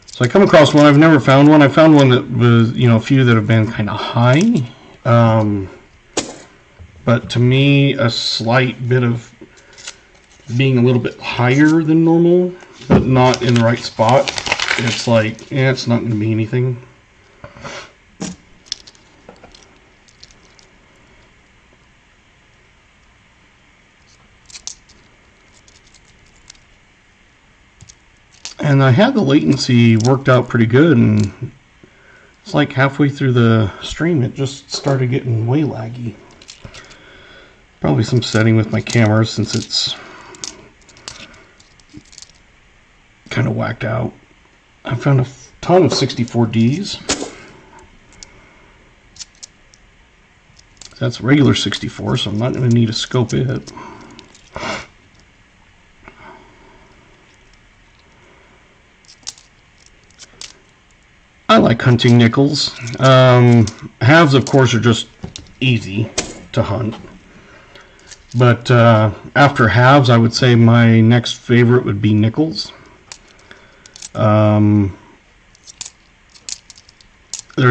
So I come across one. I've never found one. I found one that was, a few that have been kind of high. But to me, a slight bit of being a little bit higher than normal, but not in the right spot. It's like, it's not going to be anything. And I had the latency worked out pretty good, and it's like halfway through the stream it just started getting way laggy. Probably some setting with my camera since it's kind of whacked out. I found a ton of 64Ds. That's regular 64, so I'm not going to need to scope it. I like hunting nickels. Halves, of course, are just easy to hunt. But after halves, I would say my next favorite would be nickels. There's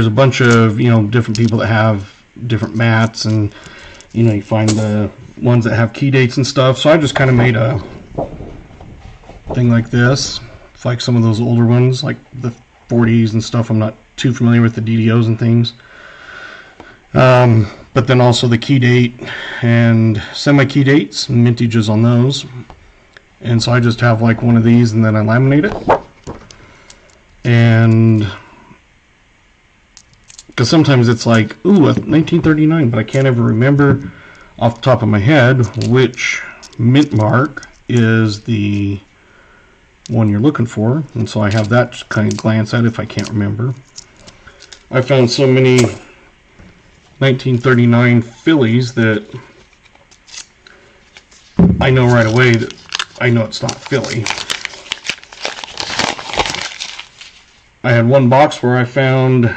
a bunch of, different people that have different mats, and, you find the ones that have key dates and stuff. So I just kind of made a thing like this. It's like some of those older ones, like the 40s and stuff. I'm not too familiar with the DDOs and things. But then also the key date and semi-key dates and mintages on those. And so I just have like one of these, and then I laminate it. And because sometimes it's like, ooh, a 1939, but I can't ever remember off the top of my head which mint mark is the one you're looking for. And so I have that just kind of glance at if I can't remember. I found so many 1939 fillies that I know right away that I know it's not Philly. I had one box where I found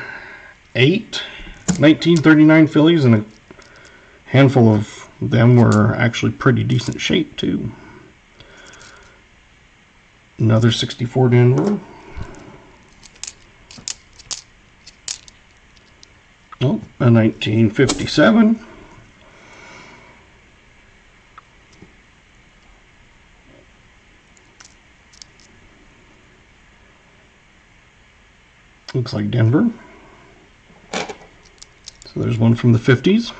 8 1939 fillies, and a handful of them were actually pretty decent shape too. Another 64 Denver. Oh, a 1957. Looks like Denver. So there's one from the 50s.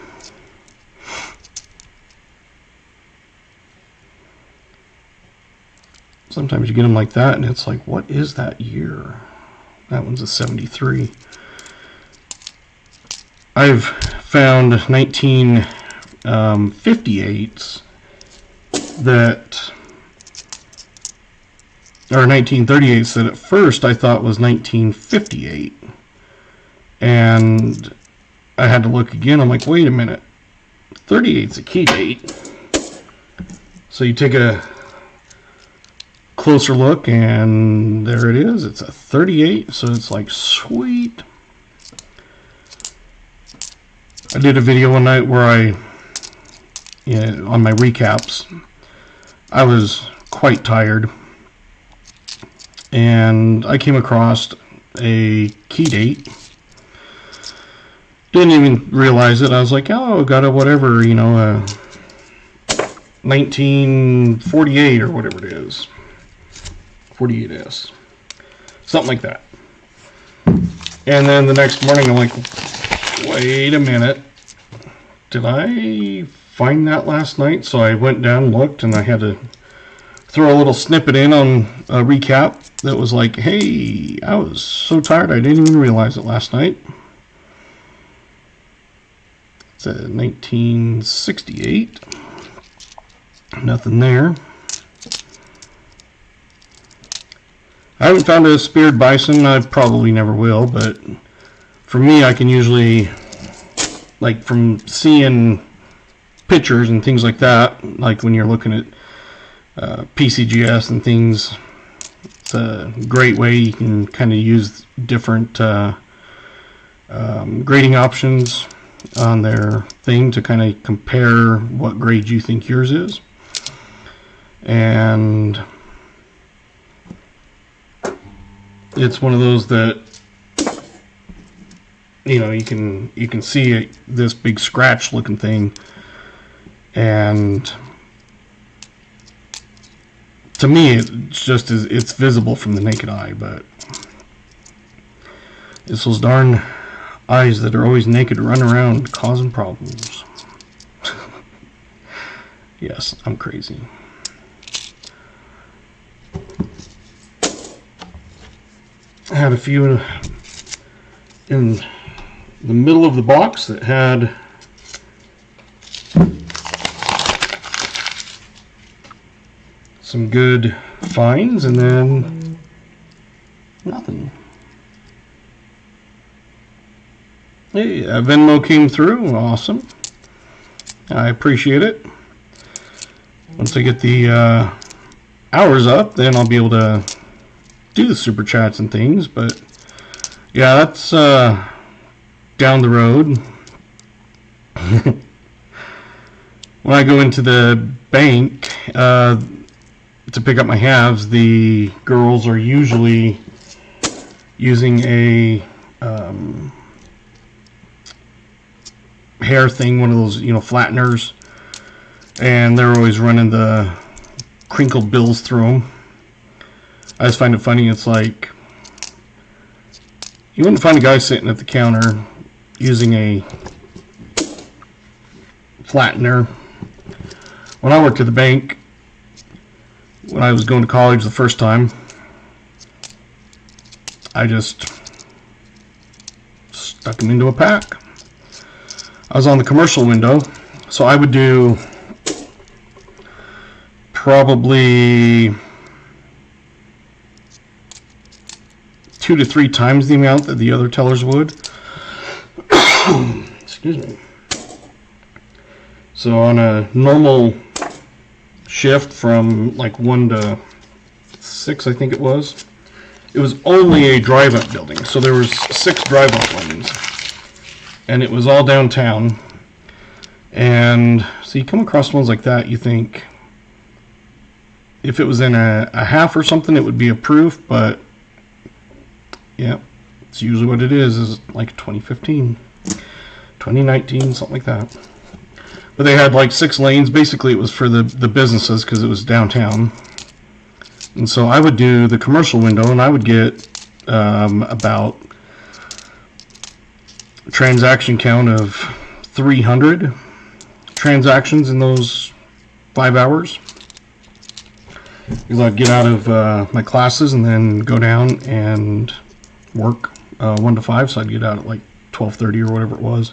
Sometimes you get them like that, and it's like, what is that year? That one's a 73. I've found 1958s that, or 1938s that at first I thought was 1958. And I had to look again. I'm like, wait a minute. 38's a key date. So you take a closer look, and there it is. It's a 38. So it's like, sweet. I did a video one night where on my recaps, I was quite tired, and I came across a key date. Didn't even realize it. I was like, oh, got a whatever, 1948 or whatever it is. 48S. Something like that. And then the next morning I'm like, wait a minute. Did I find that last night? So I went down and looked, and I had to throw a little snippet in on a recap that was like, hey, I was so tired I didn't even realize it last night. It's a 1968. Nothing there. I haven't found a speared bison. I probably never will, but for me, I can usually, like from seeing pictures and things like that, like when you're looking at PCGS and things, it's a great way you can kind of use different grading options on their thing to kind of compare what grade you think yours is. And it's one of those that, you know, you can see this big scratch looking thing, and to me it's just it's visible from the naked eye, but it's those darn eyes that are always naked running around causing problems. Yes, I'm crazy. I had a few in the middle of the box that had some good finds, and then nothing. Hey, Venmo came through. Awesome. I appreciate it. Once I get the hours up, then I'll be able to do the super chats and things. But yeah, that's down the road. When I go into the bank to pick up my halves, the girls are usually using a hair thing, one of those, you know, flatteners, and they're always running the crinkled bills through them. I just find it funny. It's like you wouldn't find a guy sitting at the counter using a flattener. When I worked at the bank, when I was going to college the first time, I just stuck them into a pack. I was on the commercial window, so I would do probably 2 to 3 times the amount that the other tellers would. Excuse me. So on a normal shift from like 1 to 6, I think it was only a drive-up building. So there was 6 drive-up lanes, and it was all downtown. And so you come across ones like that, you think if it was in a half or something, it would be a proof, but yeah, it's usually what it is like 2015, 2019, something like that. But they had like 6 lanes. Basically, it was for the businesses because it was downtown. And so I would do the commercial window, and I would get about a transaction count of 300 transactions in those 5 hours. Because I'd get out of my classes and then go down and work 1 to 5, so I'd get out at like 12:30 or whatever it was.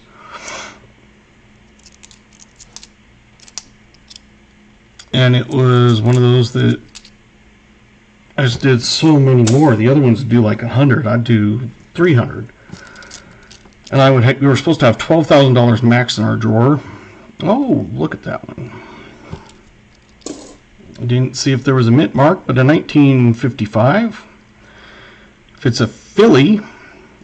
And it was one of those that I just did so many more. The other ones would do like 100. I'd do 300. And we were supposed to have $12,000 max in our drawer. Oh, look at that one. I didn't see if there was a mint mark, but a 1955. If it's a Philly,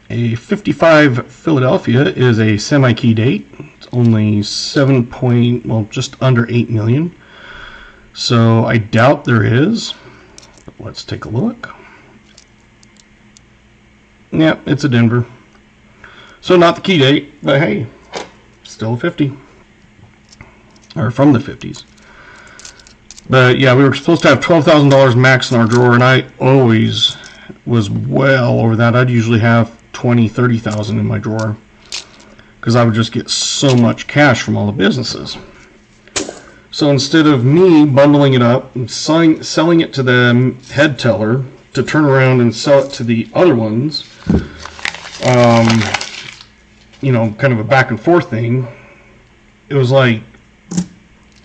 a 55 Philadelphia is a semi-key date. It's only just under 8 million. So I doubt there is. But let's take a look. Yeah, it's a Denver. So not the key date, but hey, still a 50. Or from the 50s. But yeah, we were supposed to have $12,000 max in our drawer, and I always was well over that. I'd usually have 20, 30,000 in my drawer because I would just get so much cash from all the businesses. So instead of me bundling it up and selling it to the head teller to turn around and sell it to the other ones, kind of a back and forth thing, it was like,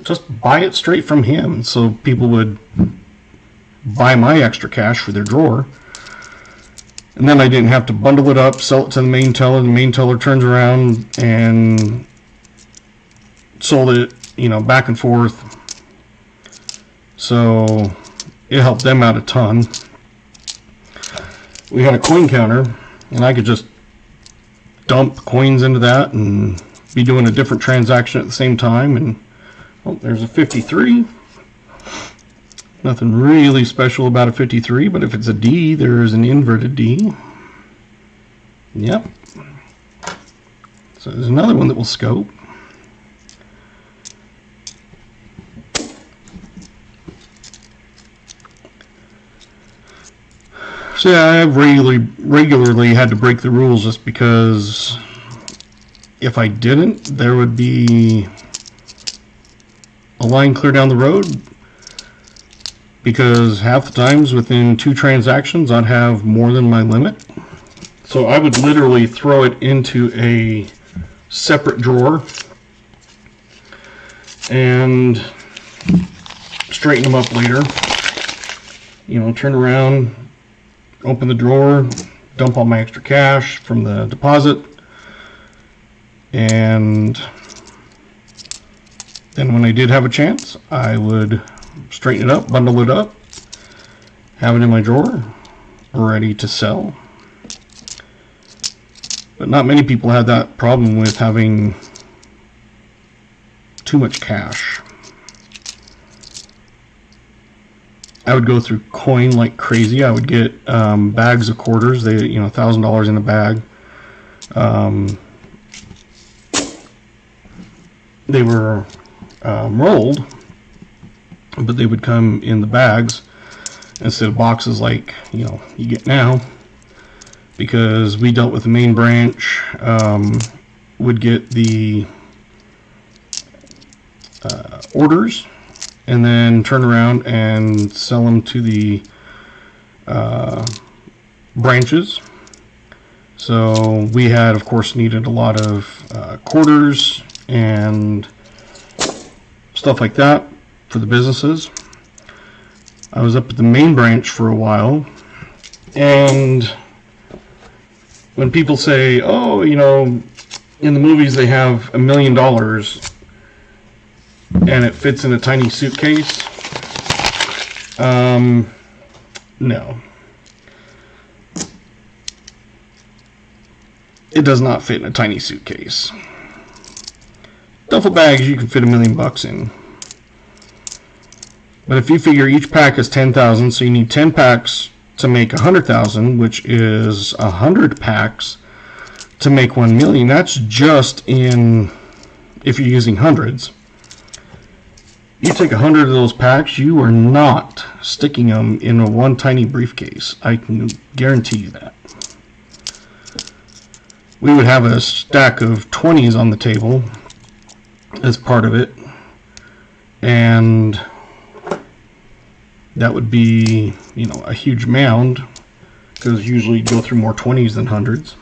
just buy it straight from him. So people would buy my extra cash for their drawer. And then I didn't have to bundle it up, sell it to the main teller. The main teller turns around and sold it, back and forth. So it helped them out a ton. We had a coin counter, and I could just dump coins into that and be doing a different transaction at the same time. And there's a 53. Nothing really special about a 53, but if it's a D, there's an inverted D. Yep. So there's another one that will scope. So yeah, I regularly had to break the rules just because if I didn't, there would be a line clear down the road, because half the times within 2 transactions I'd have more than my limit. So I would literally throw it into a separate drawer and straighten them up later. Turn around, open the drawer, dump all my extra cash from the deposit, and then when I did have a chance, I would straighten it up, bundle it up, have it in my drawer, ready to sell. But not many people had that problem with having too much cash. I would go through coin like crazy. I would get bags of quarters. They, $1,000 in a bag. They were rolled, but they would come in the bags instead of boxes like you get now, because we dealt with the main branch. Would get the orders and then turn around and sell them to the branches. So we had, of course, needed a lot of quarters and stuff like that for the businesses. I was up at the main branch for a while, and when people say, oh, in the movies they have $1 million and it fits in a tiny suitcase, no. It does not fit in a tiny suitcase. Duffel bags you can fit $1 million in. But if you figure each pack is 10,000, so you need 10 packs to make 100,000, which is 100 packs to make 1 million. That's just in, if you're using hundreds. You take 100 of those packs, you are not sticking them in a one tiny briefcase. I can guarantee you that. We would have a stack of 20s on the table as part of it, and that would be, a huge mound, because usually you go through more 20s than hundreds.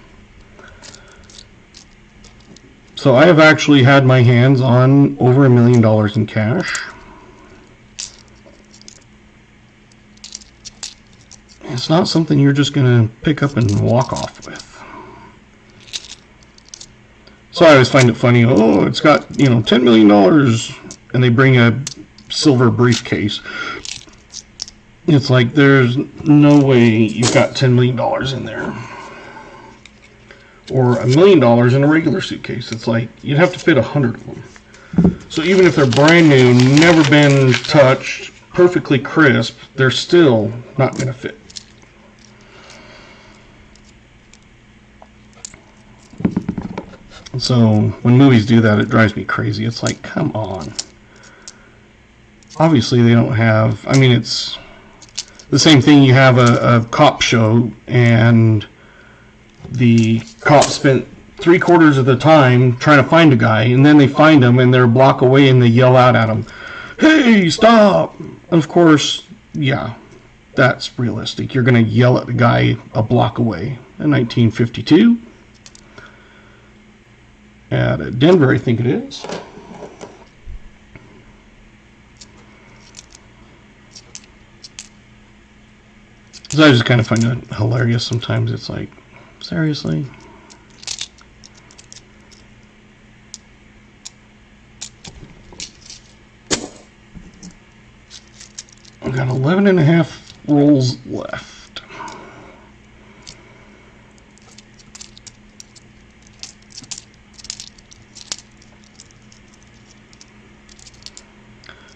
So I have actually had my hands on over $1 million in cash. It's not something you're just going to pick up and walk off with. So I always find it funny, oh, it's got, $10 million, and they bring a silver briefcase. It's like, there's no way you've got $10 million in there. Or $1 million in a regular suitcase. It's like, you'd have to fit 100 of them. So even if they're brand new, never been touched, perfectly crisp, they're still not going to fit. So when movies do that, it drives me crazy. It's like, come on. Obviously they don't have, it's the same thing. You have a cop show, and the cop spent 3/4 of the time trying to find a guy, and then they find him and they're a block away and they yell out at him, hey, stop. And of course, yeah, that's realistic. You're going to yell at the guy a block away. In 1952, at Denver, I think it is. So I just kind of find it hilarious sometimes. It's like, seriously? I've got 11 and a half rolls left.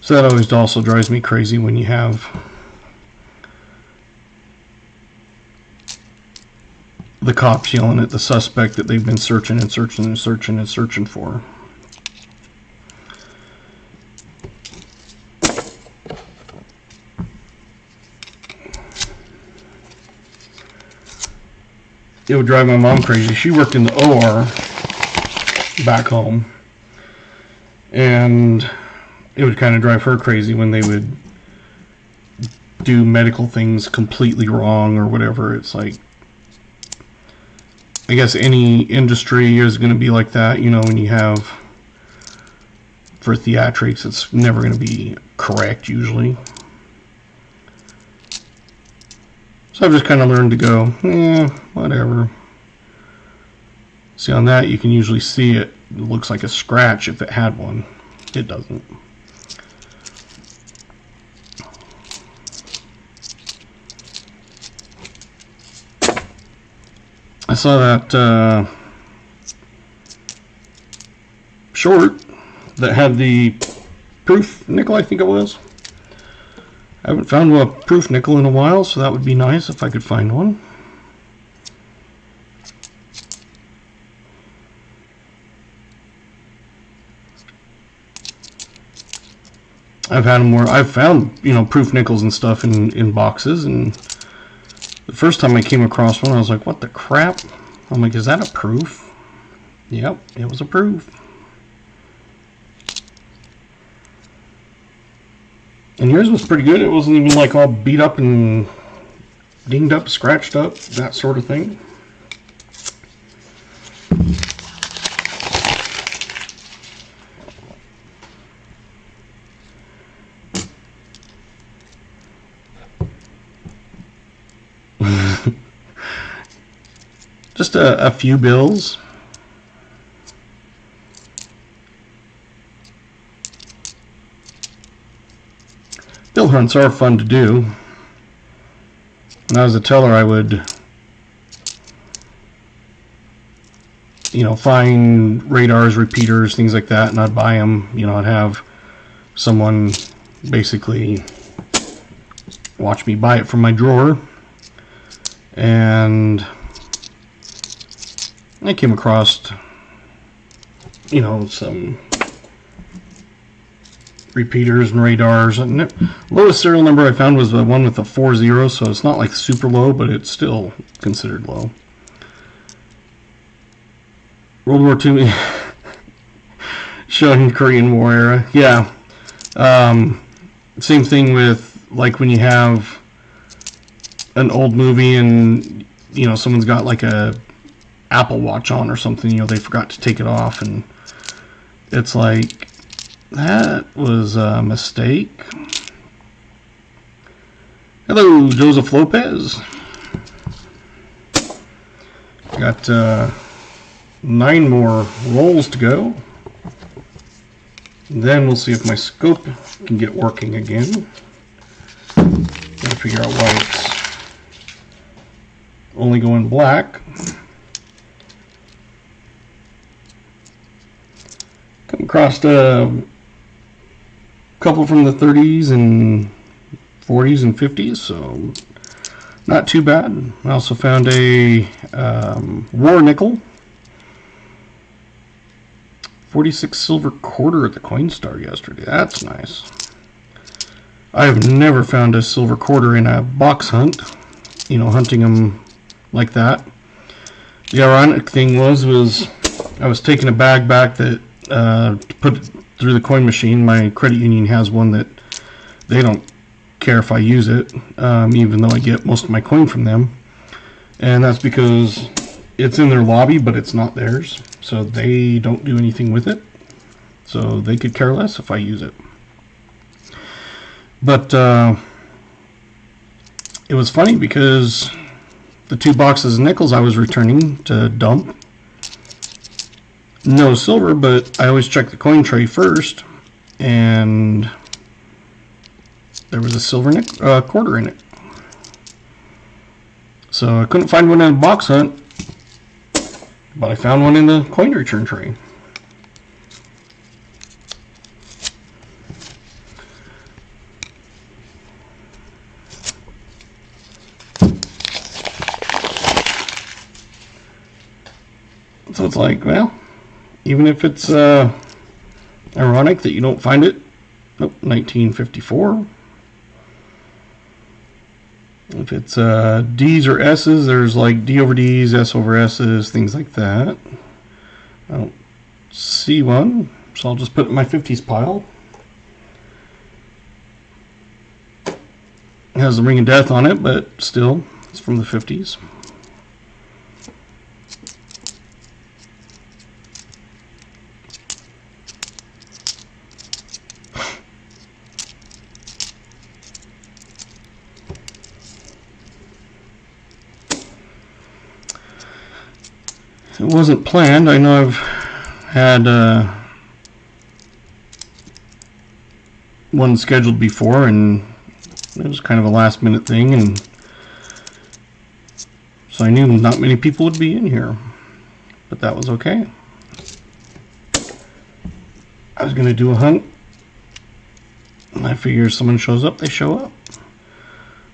So that always also drives me crazy when you have the cops yelling at the suspect that they've been searching and searching and searching and searching for. It would drive my mom crazy. She worked in the OR back home, and it would kind of drive her crazy when they would do medical things completely wrong or whatever. It's like, I guess any industry is going to be like that. You know, when you have, for theatrics, it's never going to be correct usually. So I've just kind of learned to go, whatever. See, on that you can usually see it looks like a scratch if it had one. It doesn't. I saw that short that had the proof nickel, I think it was. I haven't found a proof nickel in a while, so that would be nice if I could find one. I've had them where I've found, you know, proof nickels and stuff in boxes, and the first time I came across one, I was like, what the crap? I'm like, is that a proof? Yep, it was a proof. And yours was pretty good. It wasn't even like all beat up and dinged up, scratched up, that sort of thing. Just a few bills. Bill hunts are fun to do. When I was a teller, I would, you know, find radars, repeaters, things like that, and I'd buy them. You know, I'd have someone basically watch me buy it from my drawer, and I came across, you know, some repeaters and radars. And the lowest serial number I found was the one with the 4 zeros, so it's not like super low, but it's still considered low. World War II showing Korean War era. Yeah. Same thing with, like, when you have an old movie and, you know, someone's got like a Apple Watch on or something, you know, they forgot to take it off, and it's like, that was a mistake. Hello, Joseph Lopez. Got 9 more rolls to go. Then we'll see if my scope can get working again. Gotta figure out why it's only going black. Come across a couple from the 30s and 40s and 50s, so not too bad. I also found a war nickel, 46 silver quarter at the Coinstar yesterday. That's nice. I have never found a silver quarter in a box hunt, you know, hunting them like that. The ironic thing was I was taking a bag back that to through the coin machine. My credit union has one that they don't care if I use it, even though I get most of my coin from them. And that's because it's in their lobby, but it's not theirs. So they don't do anything with it. So they could care less if I use it. But it was funny because the 2 boxes of nickels I was returning to dump, no silver, but I always check the coin tray first, and there was a silver quarter in it. So I couldn't find one in a box hunt, but I found one in the coin return tray. So it's like, well, even if it's ironic that you don't find it. Nope, 1954. If it's D's or S's, there's like D over D's, S over S's, things like that. I don't see one, so I'll just put it in my 50s pile. It has the ring of death on it, but still, it's from the 50s. It wasn't planned. I know I've had one scheduled before, and it was kind of a last minute thing, and so I knew not many people would be in here, but that was okay. I was going to do a hunt, and I figure if someone shows up, they show up.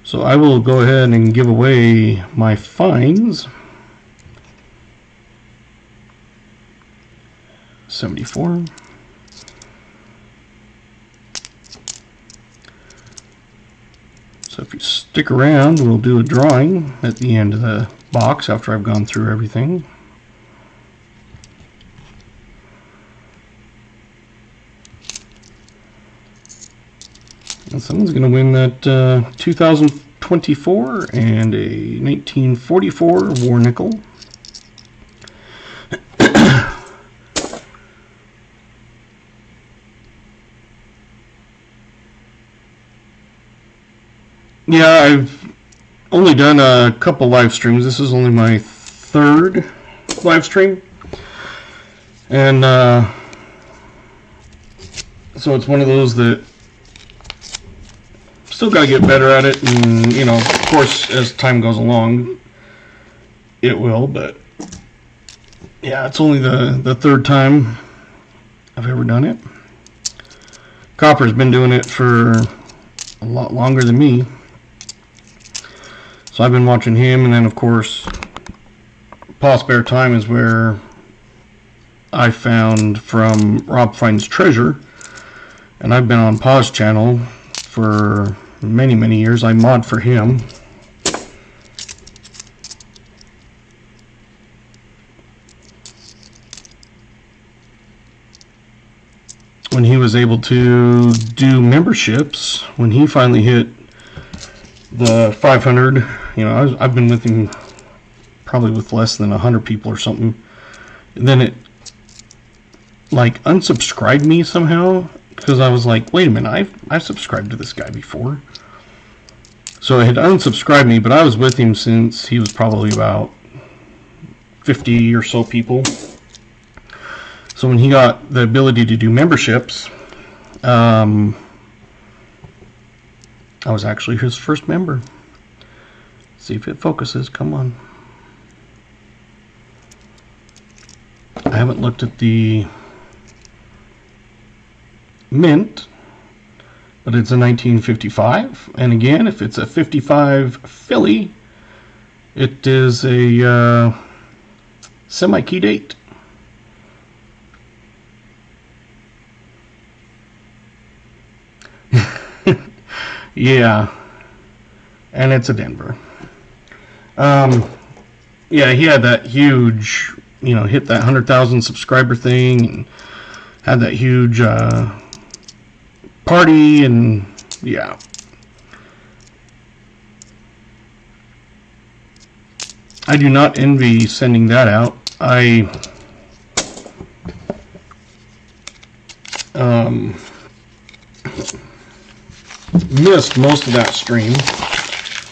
So I will go ahead and give away my finds. 74. So if you stick around, we'll do a drawing at the end of the box after I've gone through everything. And someone's going to win that 2024 and a 1944 war nickel. Yeah, I've only done a couple live streams. This is only my 3rd live stream. And so it's one of those that still got to get better at it. And, you know, of course, as time goes along, it will. But, yeah, it's only the 3rd time I've ever done it. Copper's been doing it for a lot longer than me. So I've been watching him, and then of course Paw Spare Time is where I found from Rob Finds Treasure, and I've been on Paw's channel for many years. I mod for him. When he was able to do memberships, when he finally hit the 500, you know, I've been with him probably with less than 100 people or something. And then it like unsubscribed me somehow, because I was like, wait a minute, I've subscribed to this guy before. So it had unsubscribed me, but I was with him since he was probably about 50 or so people. So when he got the ability to do memberships, I was actually his first member. See if it focuses. Come on. I haven't looked at the mint, but it's a 1955. And again, if it's a 55 Philly, it is a semi-key date. Yeah, and it's a Denver. Yeah, he had that huge, you know, hit that 100,000 subscriber thing, and had that huge party, and yeah. I do not envy sending that out. I missed most of that stream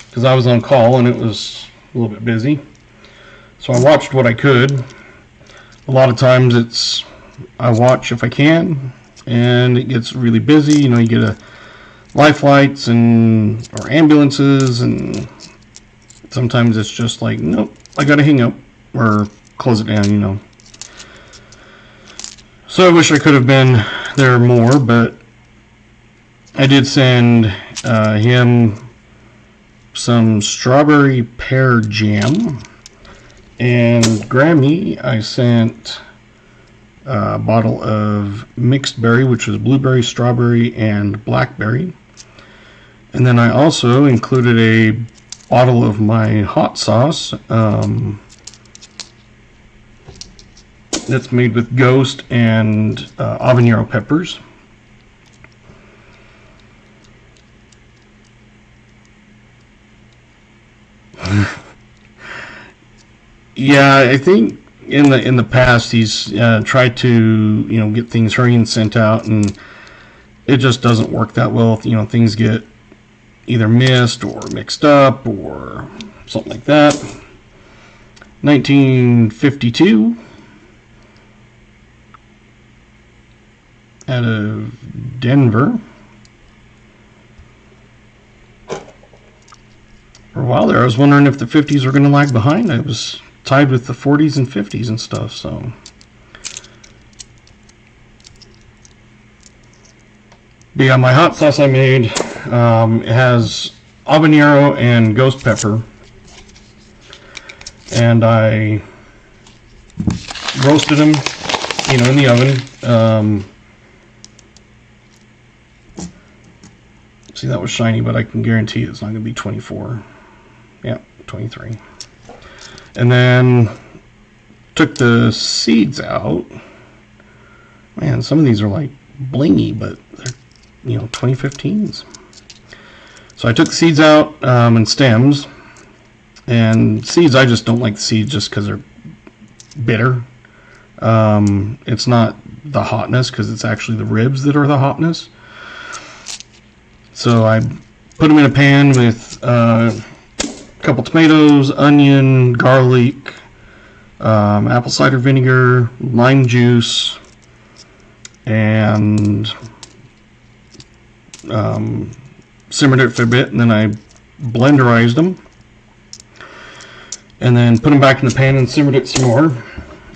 because I was on call and it was a little bit busy. So I watched what I could. A lot of times I watch if I can, and it gets really busy. You get life flights or ambulances, and sometimes it's just like, nope, I gotta hang up or close it down. So I wish I could have been there more, but I did send him some strawberry pear jam, and Grammy I sent a bottle of mixed berry, which was blueberry, strawberry, and blackberry. And then I also included a bottle of my hot sauce that's made with Ghost and habanero peppers. Yeah, I think in the past he's tried to get things hurried and sent out, and it just doesn't work that well. Things get either missed or mixed up or something like that. 1952 out of Denver. For a while there, I was wondering if the 50s were going to lag behind. I was tied with the 40s and 50s and stuff, so. But yeah, my hot sauce I made, it has habanero and ghost pepper, and I roasted them, in the oven. See, that was shiny, but I can guarantee it's not going to be 24. Yeah, 23. And then took the seeds out. Man, some of these are like blingy, but they're 2015s. So I took the seeds out and stems. And seeds, I just don't like the seeds just because they're bitter. It's not the hotness, because it's actually the ribs that are the hotness. So I put them in a pan with a couple tomatoes, onion, garlic, apple cider vinegar, lime juice, and simmered it for a bit, and then I blenderized them, and then put them back in the pan and simmered it some more.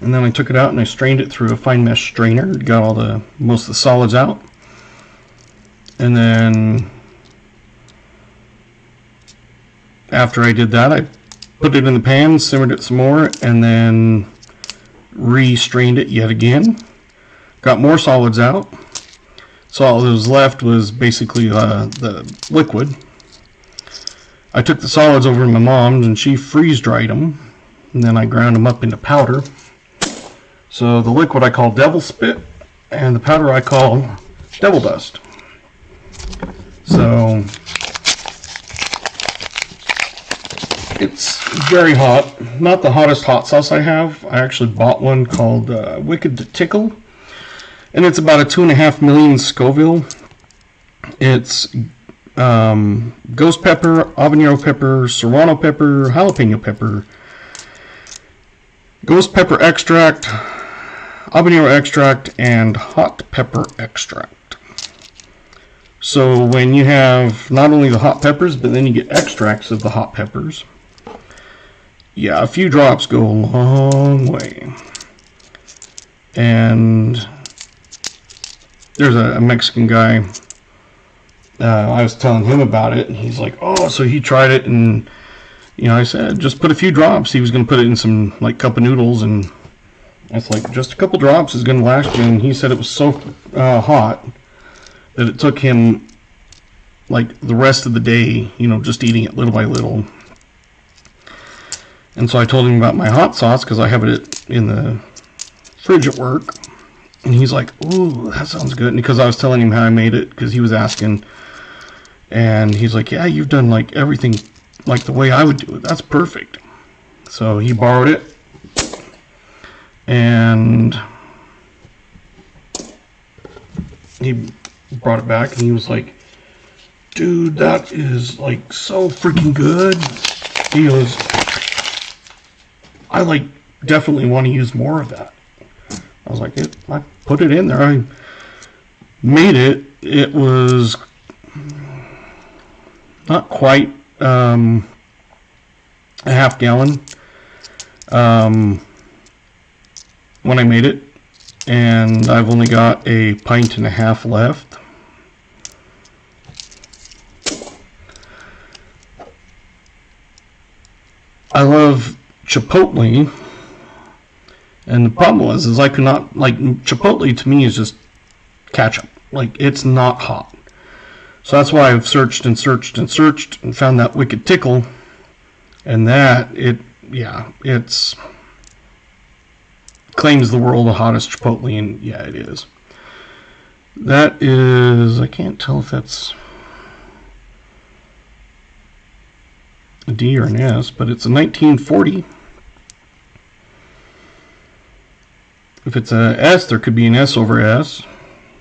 And then I took it out and I strained it through a fine mesh strainer. It got most of the solids out. And then after I did that, I put it in the pan, simmered it some more, and then re-strained it yet again. Got more solids out. So all that was left was basically the liquid. I took the solids over to my mom's and she freeze-dried them, and then I ground them up into powder. So the liquid I call devil spit, and the powder I call devil dust. So it's very hot. Not the hottest hot sauce I have. I actually bought one called Wicked to Tickle, and it's about a 2.5 million Scoville. It's ghost pepper, habanero pepper, serrano pepper, jalapeno pepper, ghost pepper extract, habanero extract, and hot pepper extract. So when you have not only the hot peppers, but then you get extracts of the hot peppers, yeah, a few drops go a long way. And there's a Mexican guy, I was telling him about it, and he's like, oh, so he tried it, and I said, just put a few drops. He was going to put it in some like cup of noodles, and it's like, just a couple drops is going to last you. And he said it was so hot that it took him like the rest of the day, just eating it little by little. And so I told him about my hot sauce, because I have it in the fridge at work, And he's like, ooh, that sounds good. And because I was telling him how I made it, because he was asking. And he's like, yeah, you've done like everything like the way I would do it. That's perfect. So he borrowed it. And he brought it back and he was like, dude, that is like so freaking good. He goes, I like definitely want to use more of that. I was like, I put it in there. I made it. It was not quite a half gallon when I made it, and I've only got a pint and a half left. I love Chipotle, and the problem is I could not, like, Chipotle to me is just ketchup. Like, it's not hot. So that's why I've searched and searched and searched and found that Wicked Tickle, and that, it's claims the world the hottest Chipotle, and yeah, it is. That is, I can't tell if that's a D or an S, but it's a 1940. If it's a S, there could be an S over S.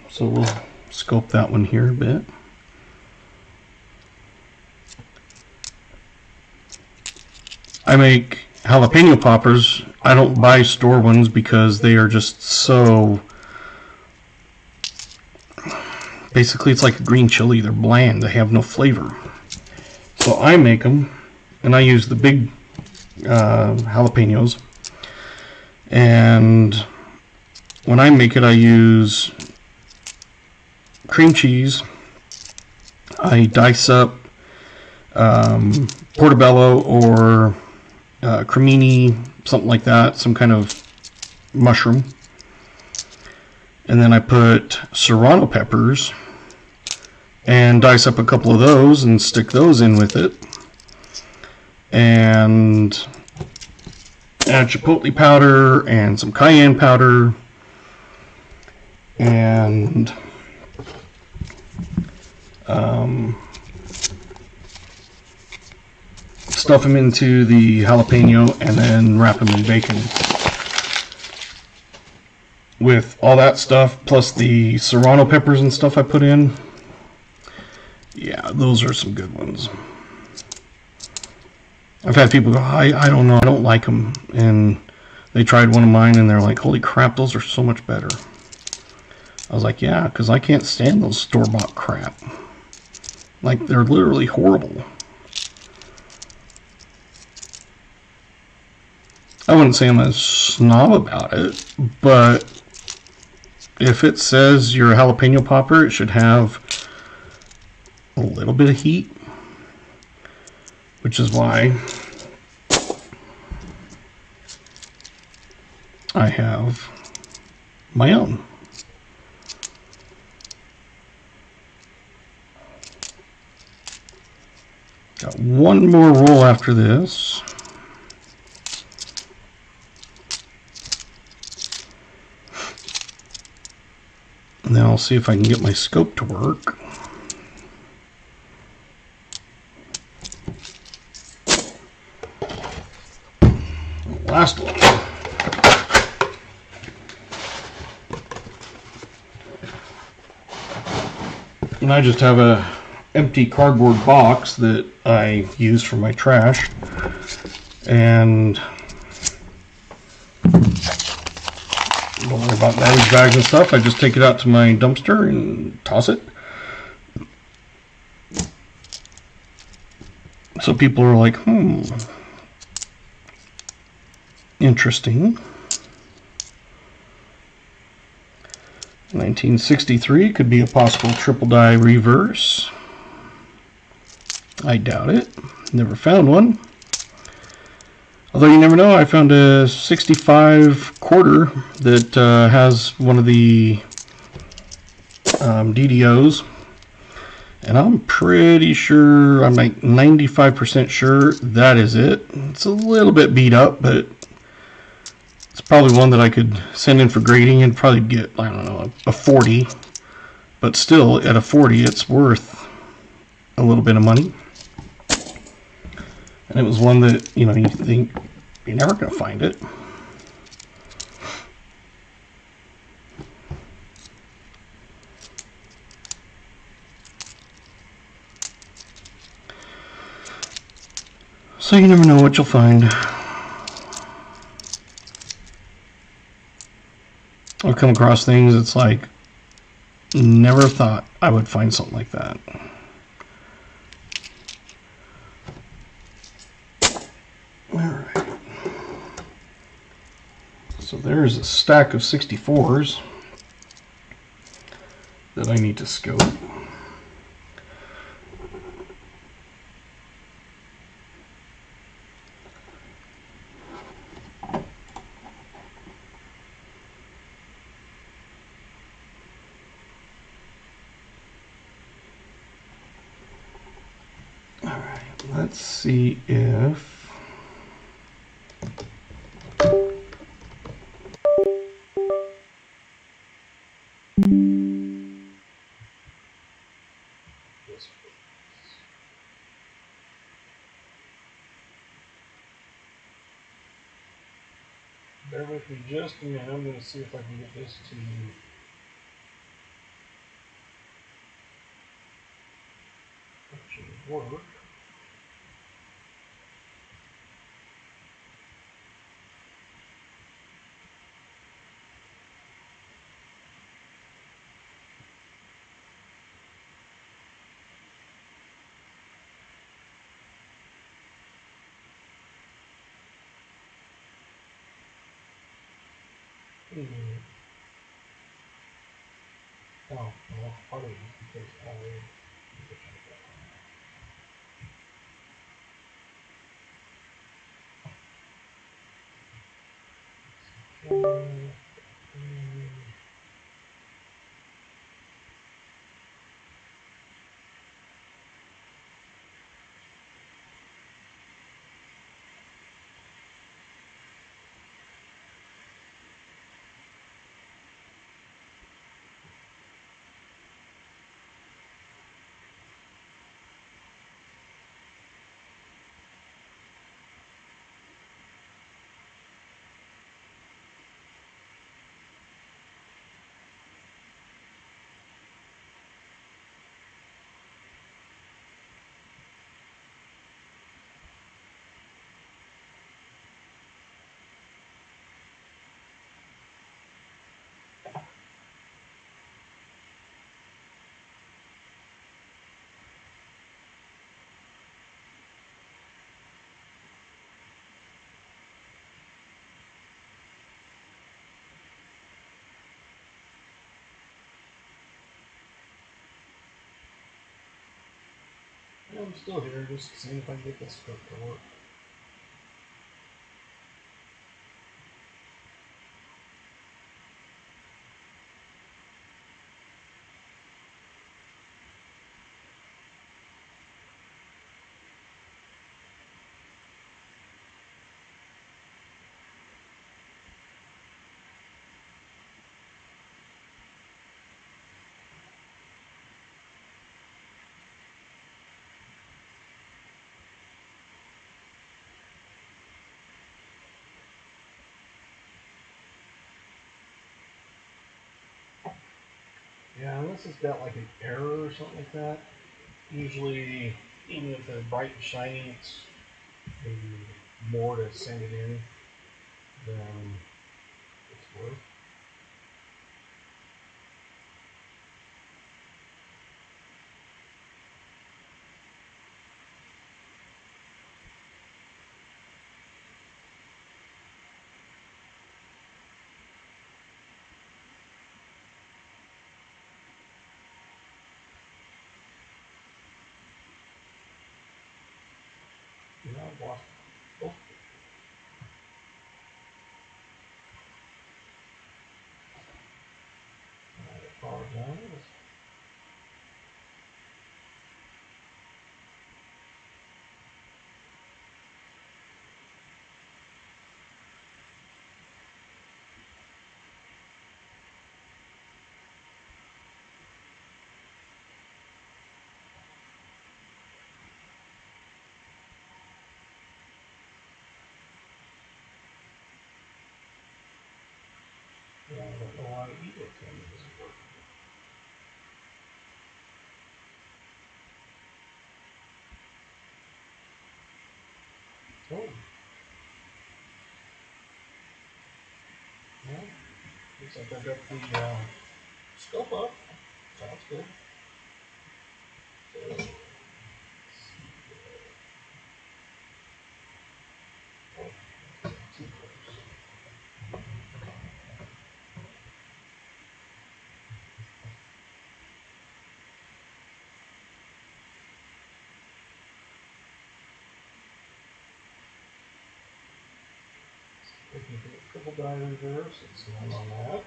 So we'll scope that one here a bit. I make jalapeno poppers. I don't buy store ones because they are just so... Basically, it's like a green chili. They're bland. They have no flavor. So I make them, and I use the big jalapenos. And when I make it, I use cream cheese. I dice up portobello or cremini, something like that, some kind of mushroom. And then I put serrano peppers and dice up a couple of those and stick those in with it. And add chipotle powder and some cayenne powder. And stuff them into the jalapeno and then wrap them in bacon. With all that stuff plus the serrano peppers and stuff I put in, yeah, those are some good ones. I've had people go, I don't know, I don't like them, and they tried one of mine and they're like, holy crap, those are so much better. I was like, yeah, because I can't stand those store-bought crap. Like, they're literally horrible. I wouldn't say I'm a snob about it, but if it says you're a jalapeno popper, it should have a little bit of heat, which is why I have my own. Got one more roll after this. And then I'll see if I can get my scope to work. Last one. And I just have a empty cardboard box that I use for my trash. And don't worry about garbage bags and stuff. I just take it out to my dumpster and toss it. So people are like, interesting. 1963 could be a possible triple die reverse. I doubt it. Never found one. Although you never know, I found a 65 quarter that has one of the DDOs. And I'm pretty sure, I'm like 95% sure that is it. It's a little bit beat up, but It's probably one that I could send in for grading and probably get, I don't know, a 40. But still, at a 40, it's worth a little bit of money. And it was one that, you think you're never going to find it. So you never know what you'll find. I'll come across things, it's like, never thought I would find something like that. Alright. So there's a stack of 64s that I need to scope. Alright, let's see if bear with me just a minute. I'm going to see if I can get this to actually work. Oh, well, part of it is because I'm still here, just seeing if I can get this script to work. Yeah, unless it's got like an error or something like that. Usually, even if they're bright and shiny, it's maybe more to send it in than it's worth. You know, I've lost both. I apologize. Oh, well, looks like I got the scope up. Sounds good. So, oh, too close. Looking for a triple die reverse. It's none on that.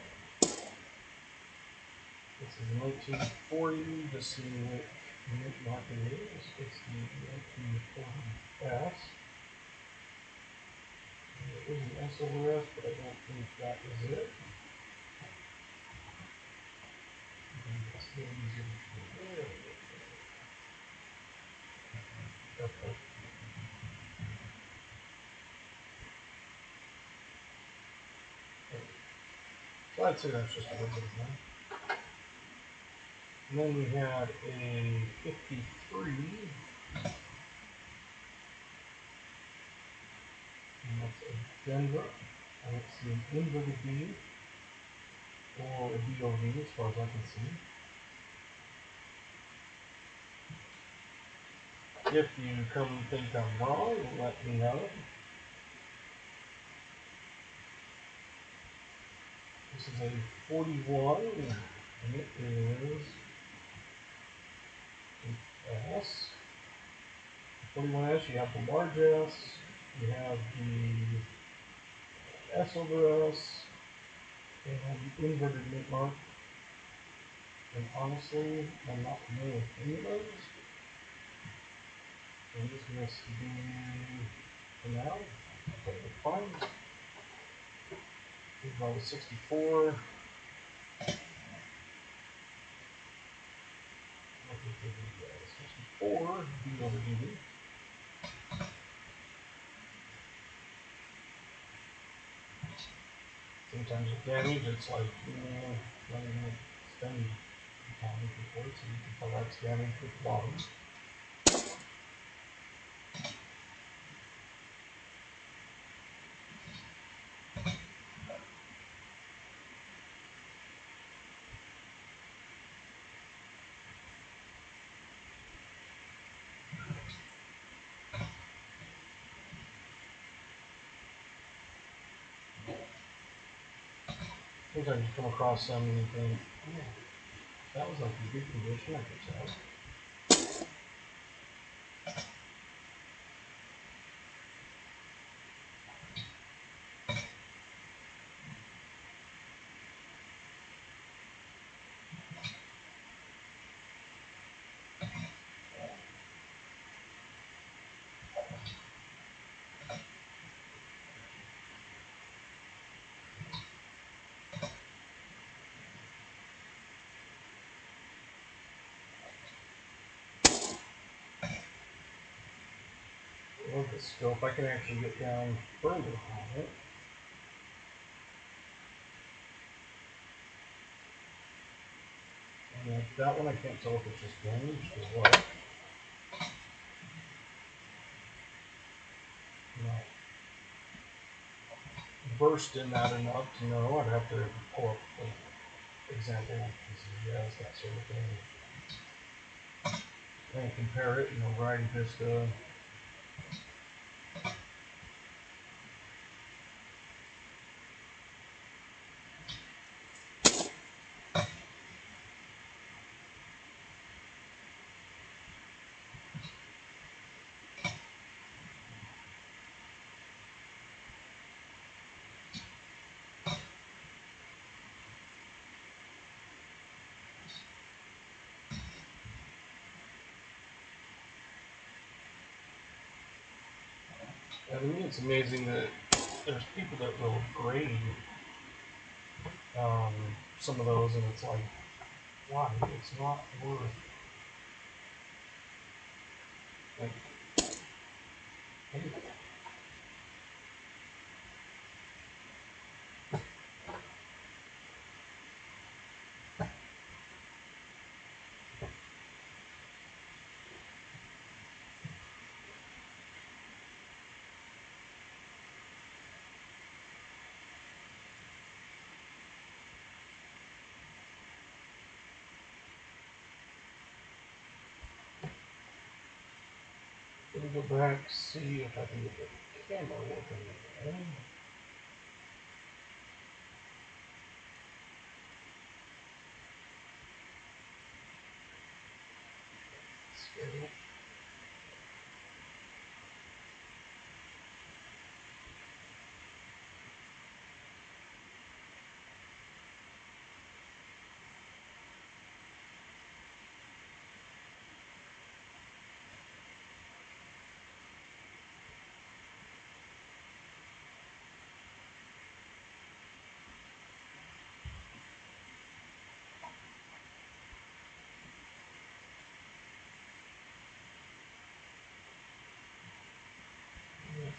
This is 1940. Just seeing what mint market is. It's the 1940 S. There is an S over S, but I don't think that is it. It's a little easier to do. Okay. So I'd say that's just a little bit of that. And then we had a 53, and that's a Denver, and it's an inverted D, or a DOV as far as I can see. If you come think I'm wrong, let me know. This is a 41, and it is an S. 41S, you have the large S, you have the S over S, and the inverted mint mark. And honestly, I'm not familiar with any of those. I'm just going to do for now. Totally fine. We've got a 64. 64 D over DD. Sometimes with damage, it's like, not even going to spend damage before, so you can tell that's damage with the bottom. Sometimes you come across some and you think, oh, that was like in good condition, I could tell. I love the scope. I can actually get down further on it. And like that one, I can't tell if it's just damaged or what. Not versed in that enough to know. I'd have to pull up the example pieces, that sort of thing. And compare it, variety vista. And to me, it's amazing that there's people that will grade some of those, and it's like, why? It's not worth. Like, anything. Let me go back, see if I can get the camera working again. Schedule.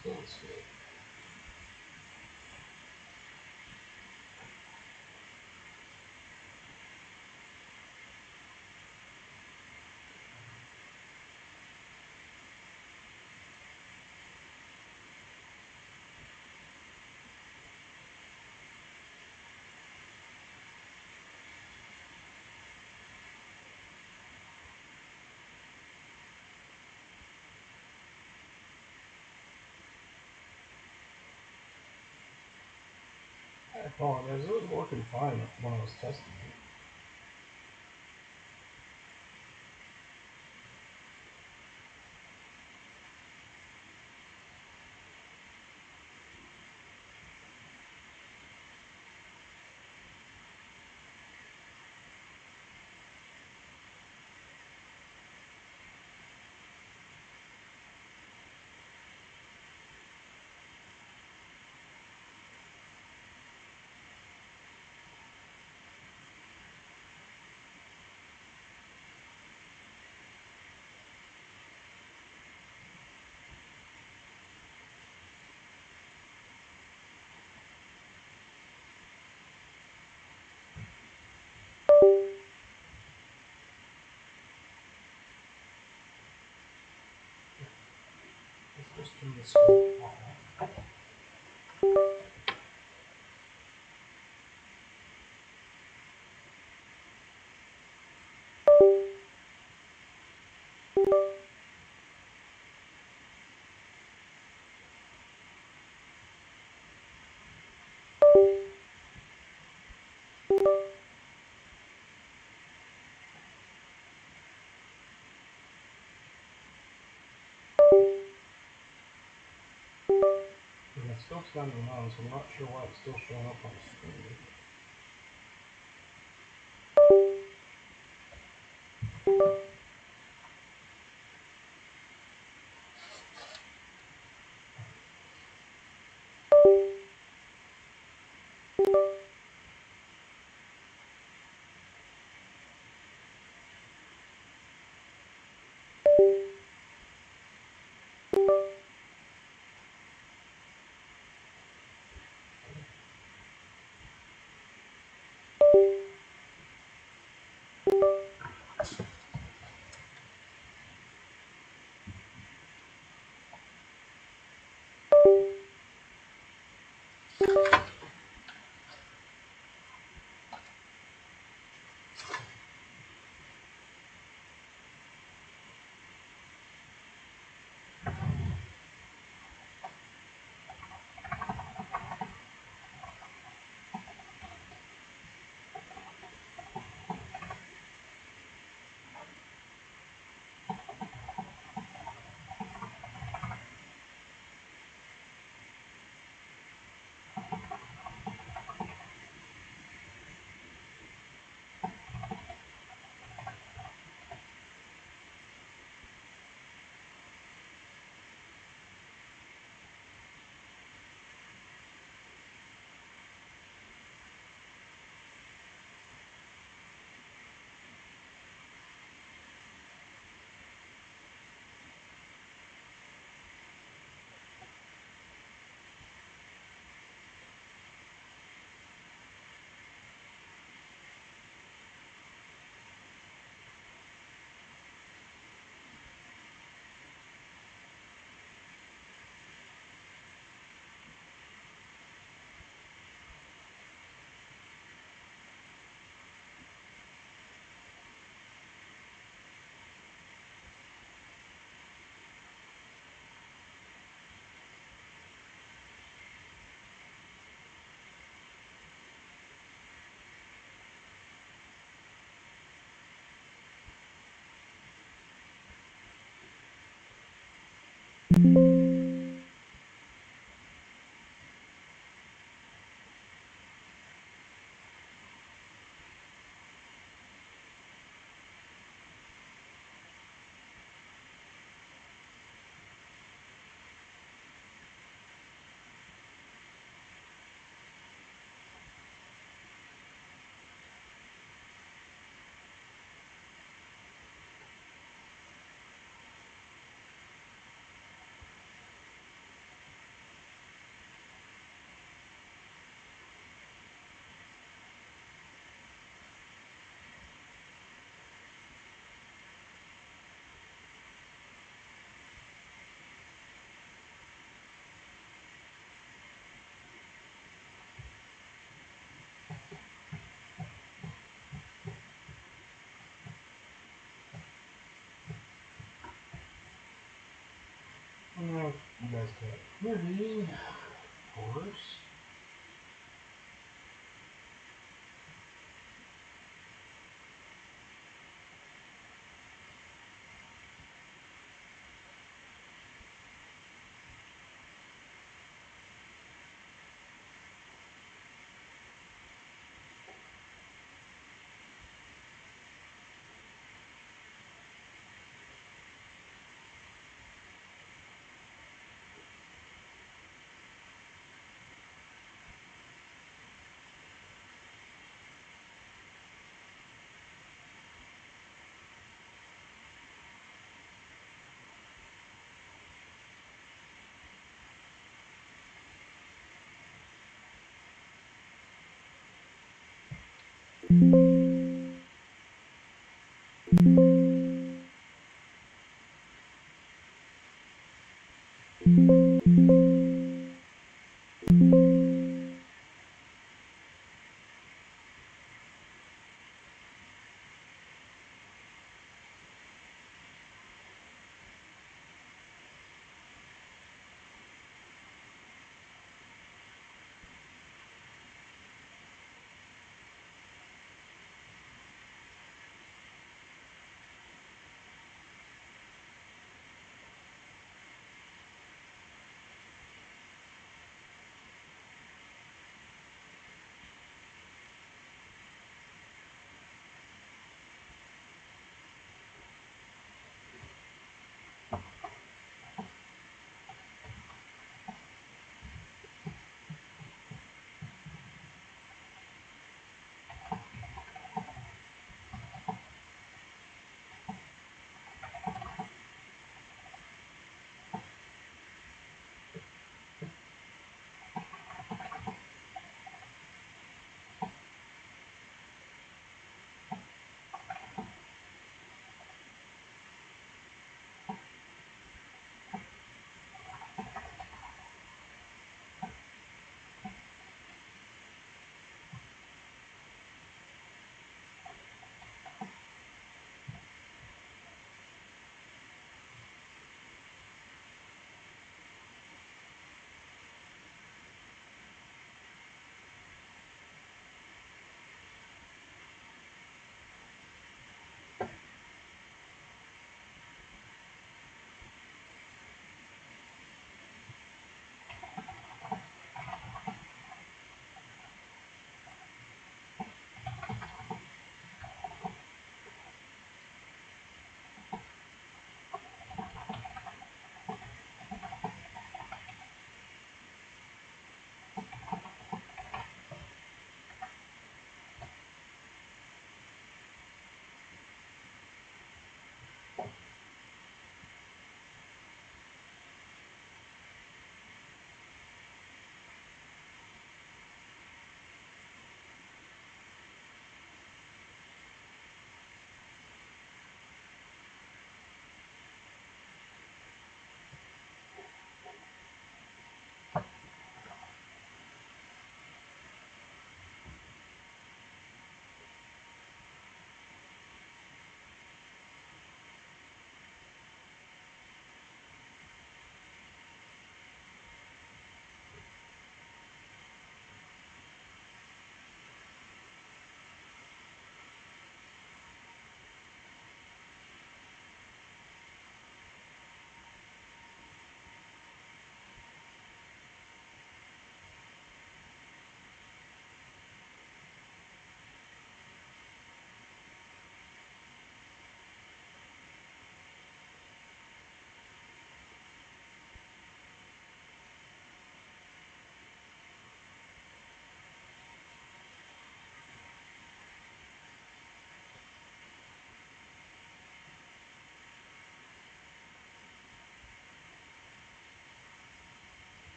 Still escape. I apologize. It was working fine when I was testing it. Let's just turn the screen off. And it's still standing on, so I'm not sure why it's still showing up on the screen. You guys can hear me, of course.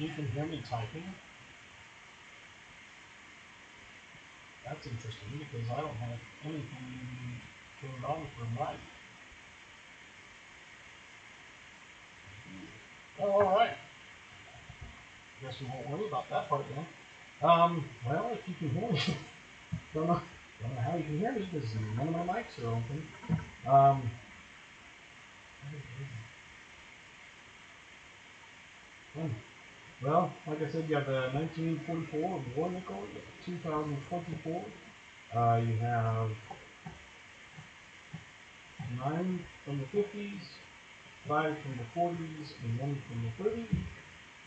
You can hear me typing. That's interesting because I don't have anything turned on for mic. Oh, all right. Guess we won't worry about that part then. Well, if you can hear me, don't know how you can hear me because none of my mics are open. Well, like I said, you have the 1944 war nickel, 2024. You have 9 from the 50s, 5 from the 40s, and 1 from the 30s.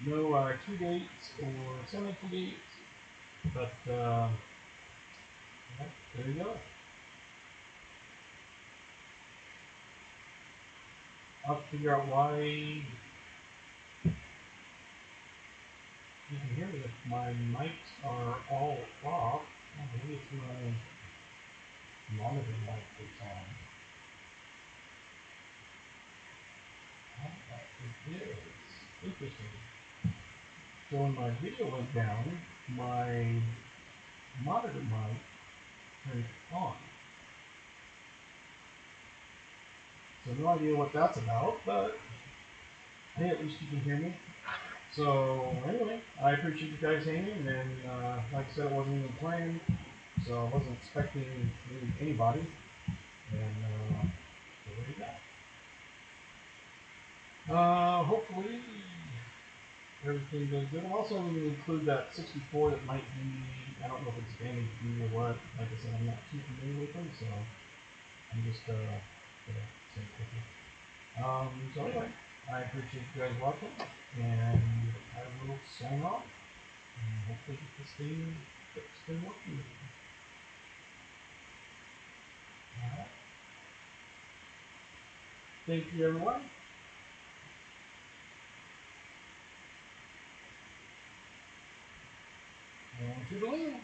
No key dates or semi-key dates, but yeah, there you go. I'll have to figure out why you can hear me if my mics are all off. Oh, maybe it's my monitor mic that's on. It is. Interesting. So when my video went down, my monitor mic turned on. So no idea what that's about, but hey, at least you can hear me. So anyway, I appreciate you guys hanging, and like I said, it wasn't even planned, so I wasn't expecting really anybody, and so there you go. Hopefully everything goes good. I'm also going to include that 64 that might be, I don't know if it's damaged or what. Like I said, I'm not too familiar with them, so I'm just gonna say quickly. So anyway, I appreciate you guys watching, and I will sign off, and hopefully get this thing fixed and working. Alright. Thank you, everyone. And to the moon.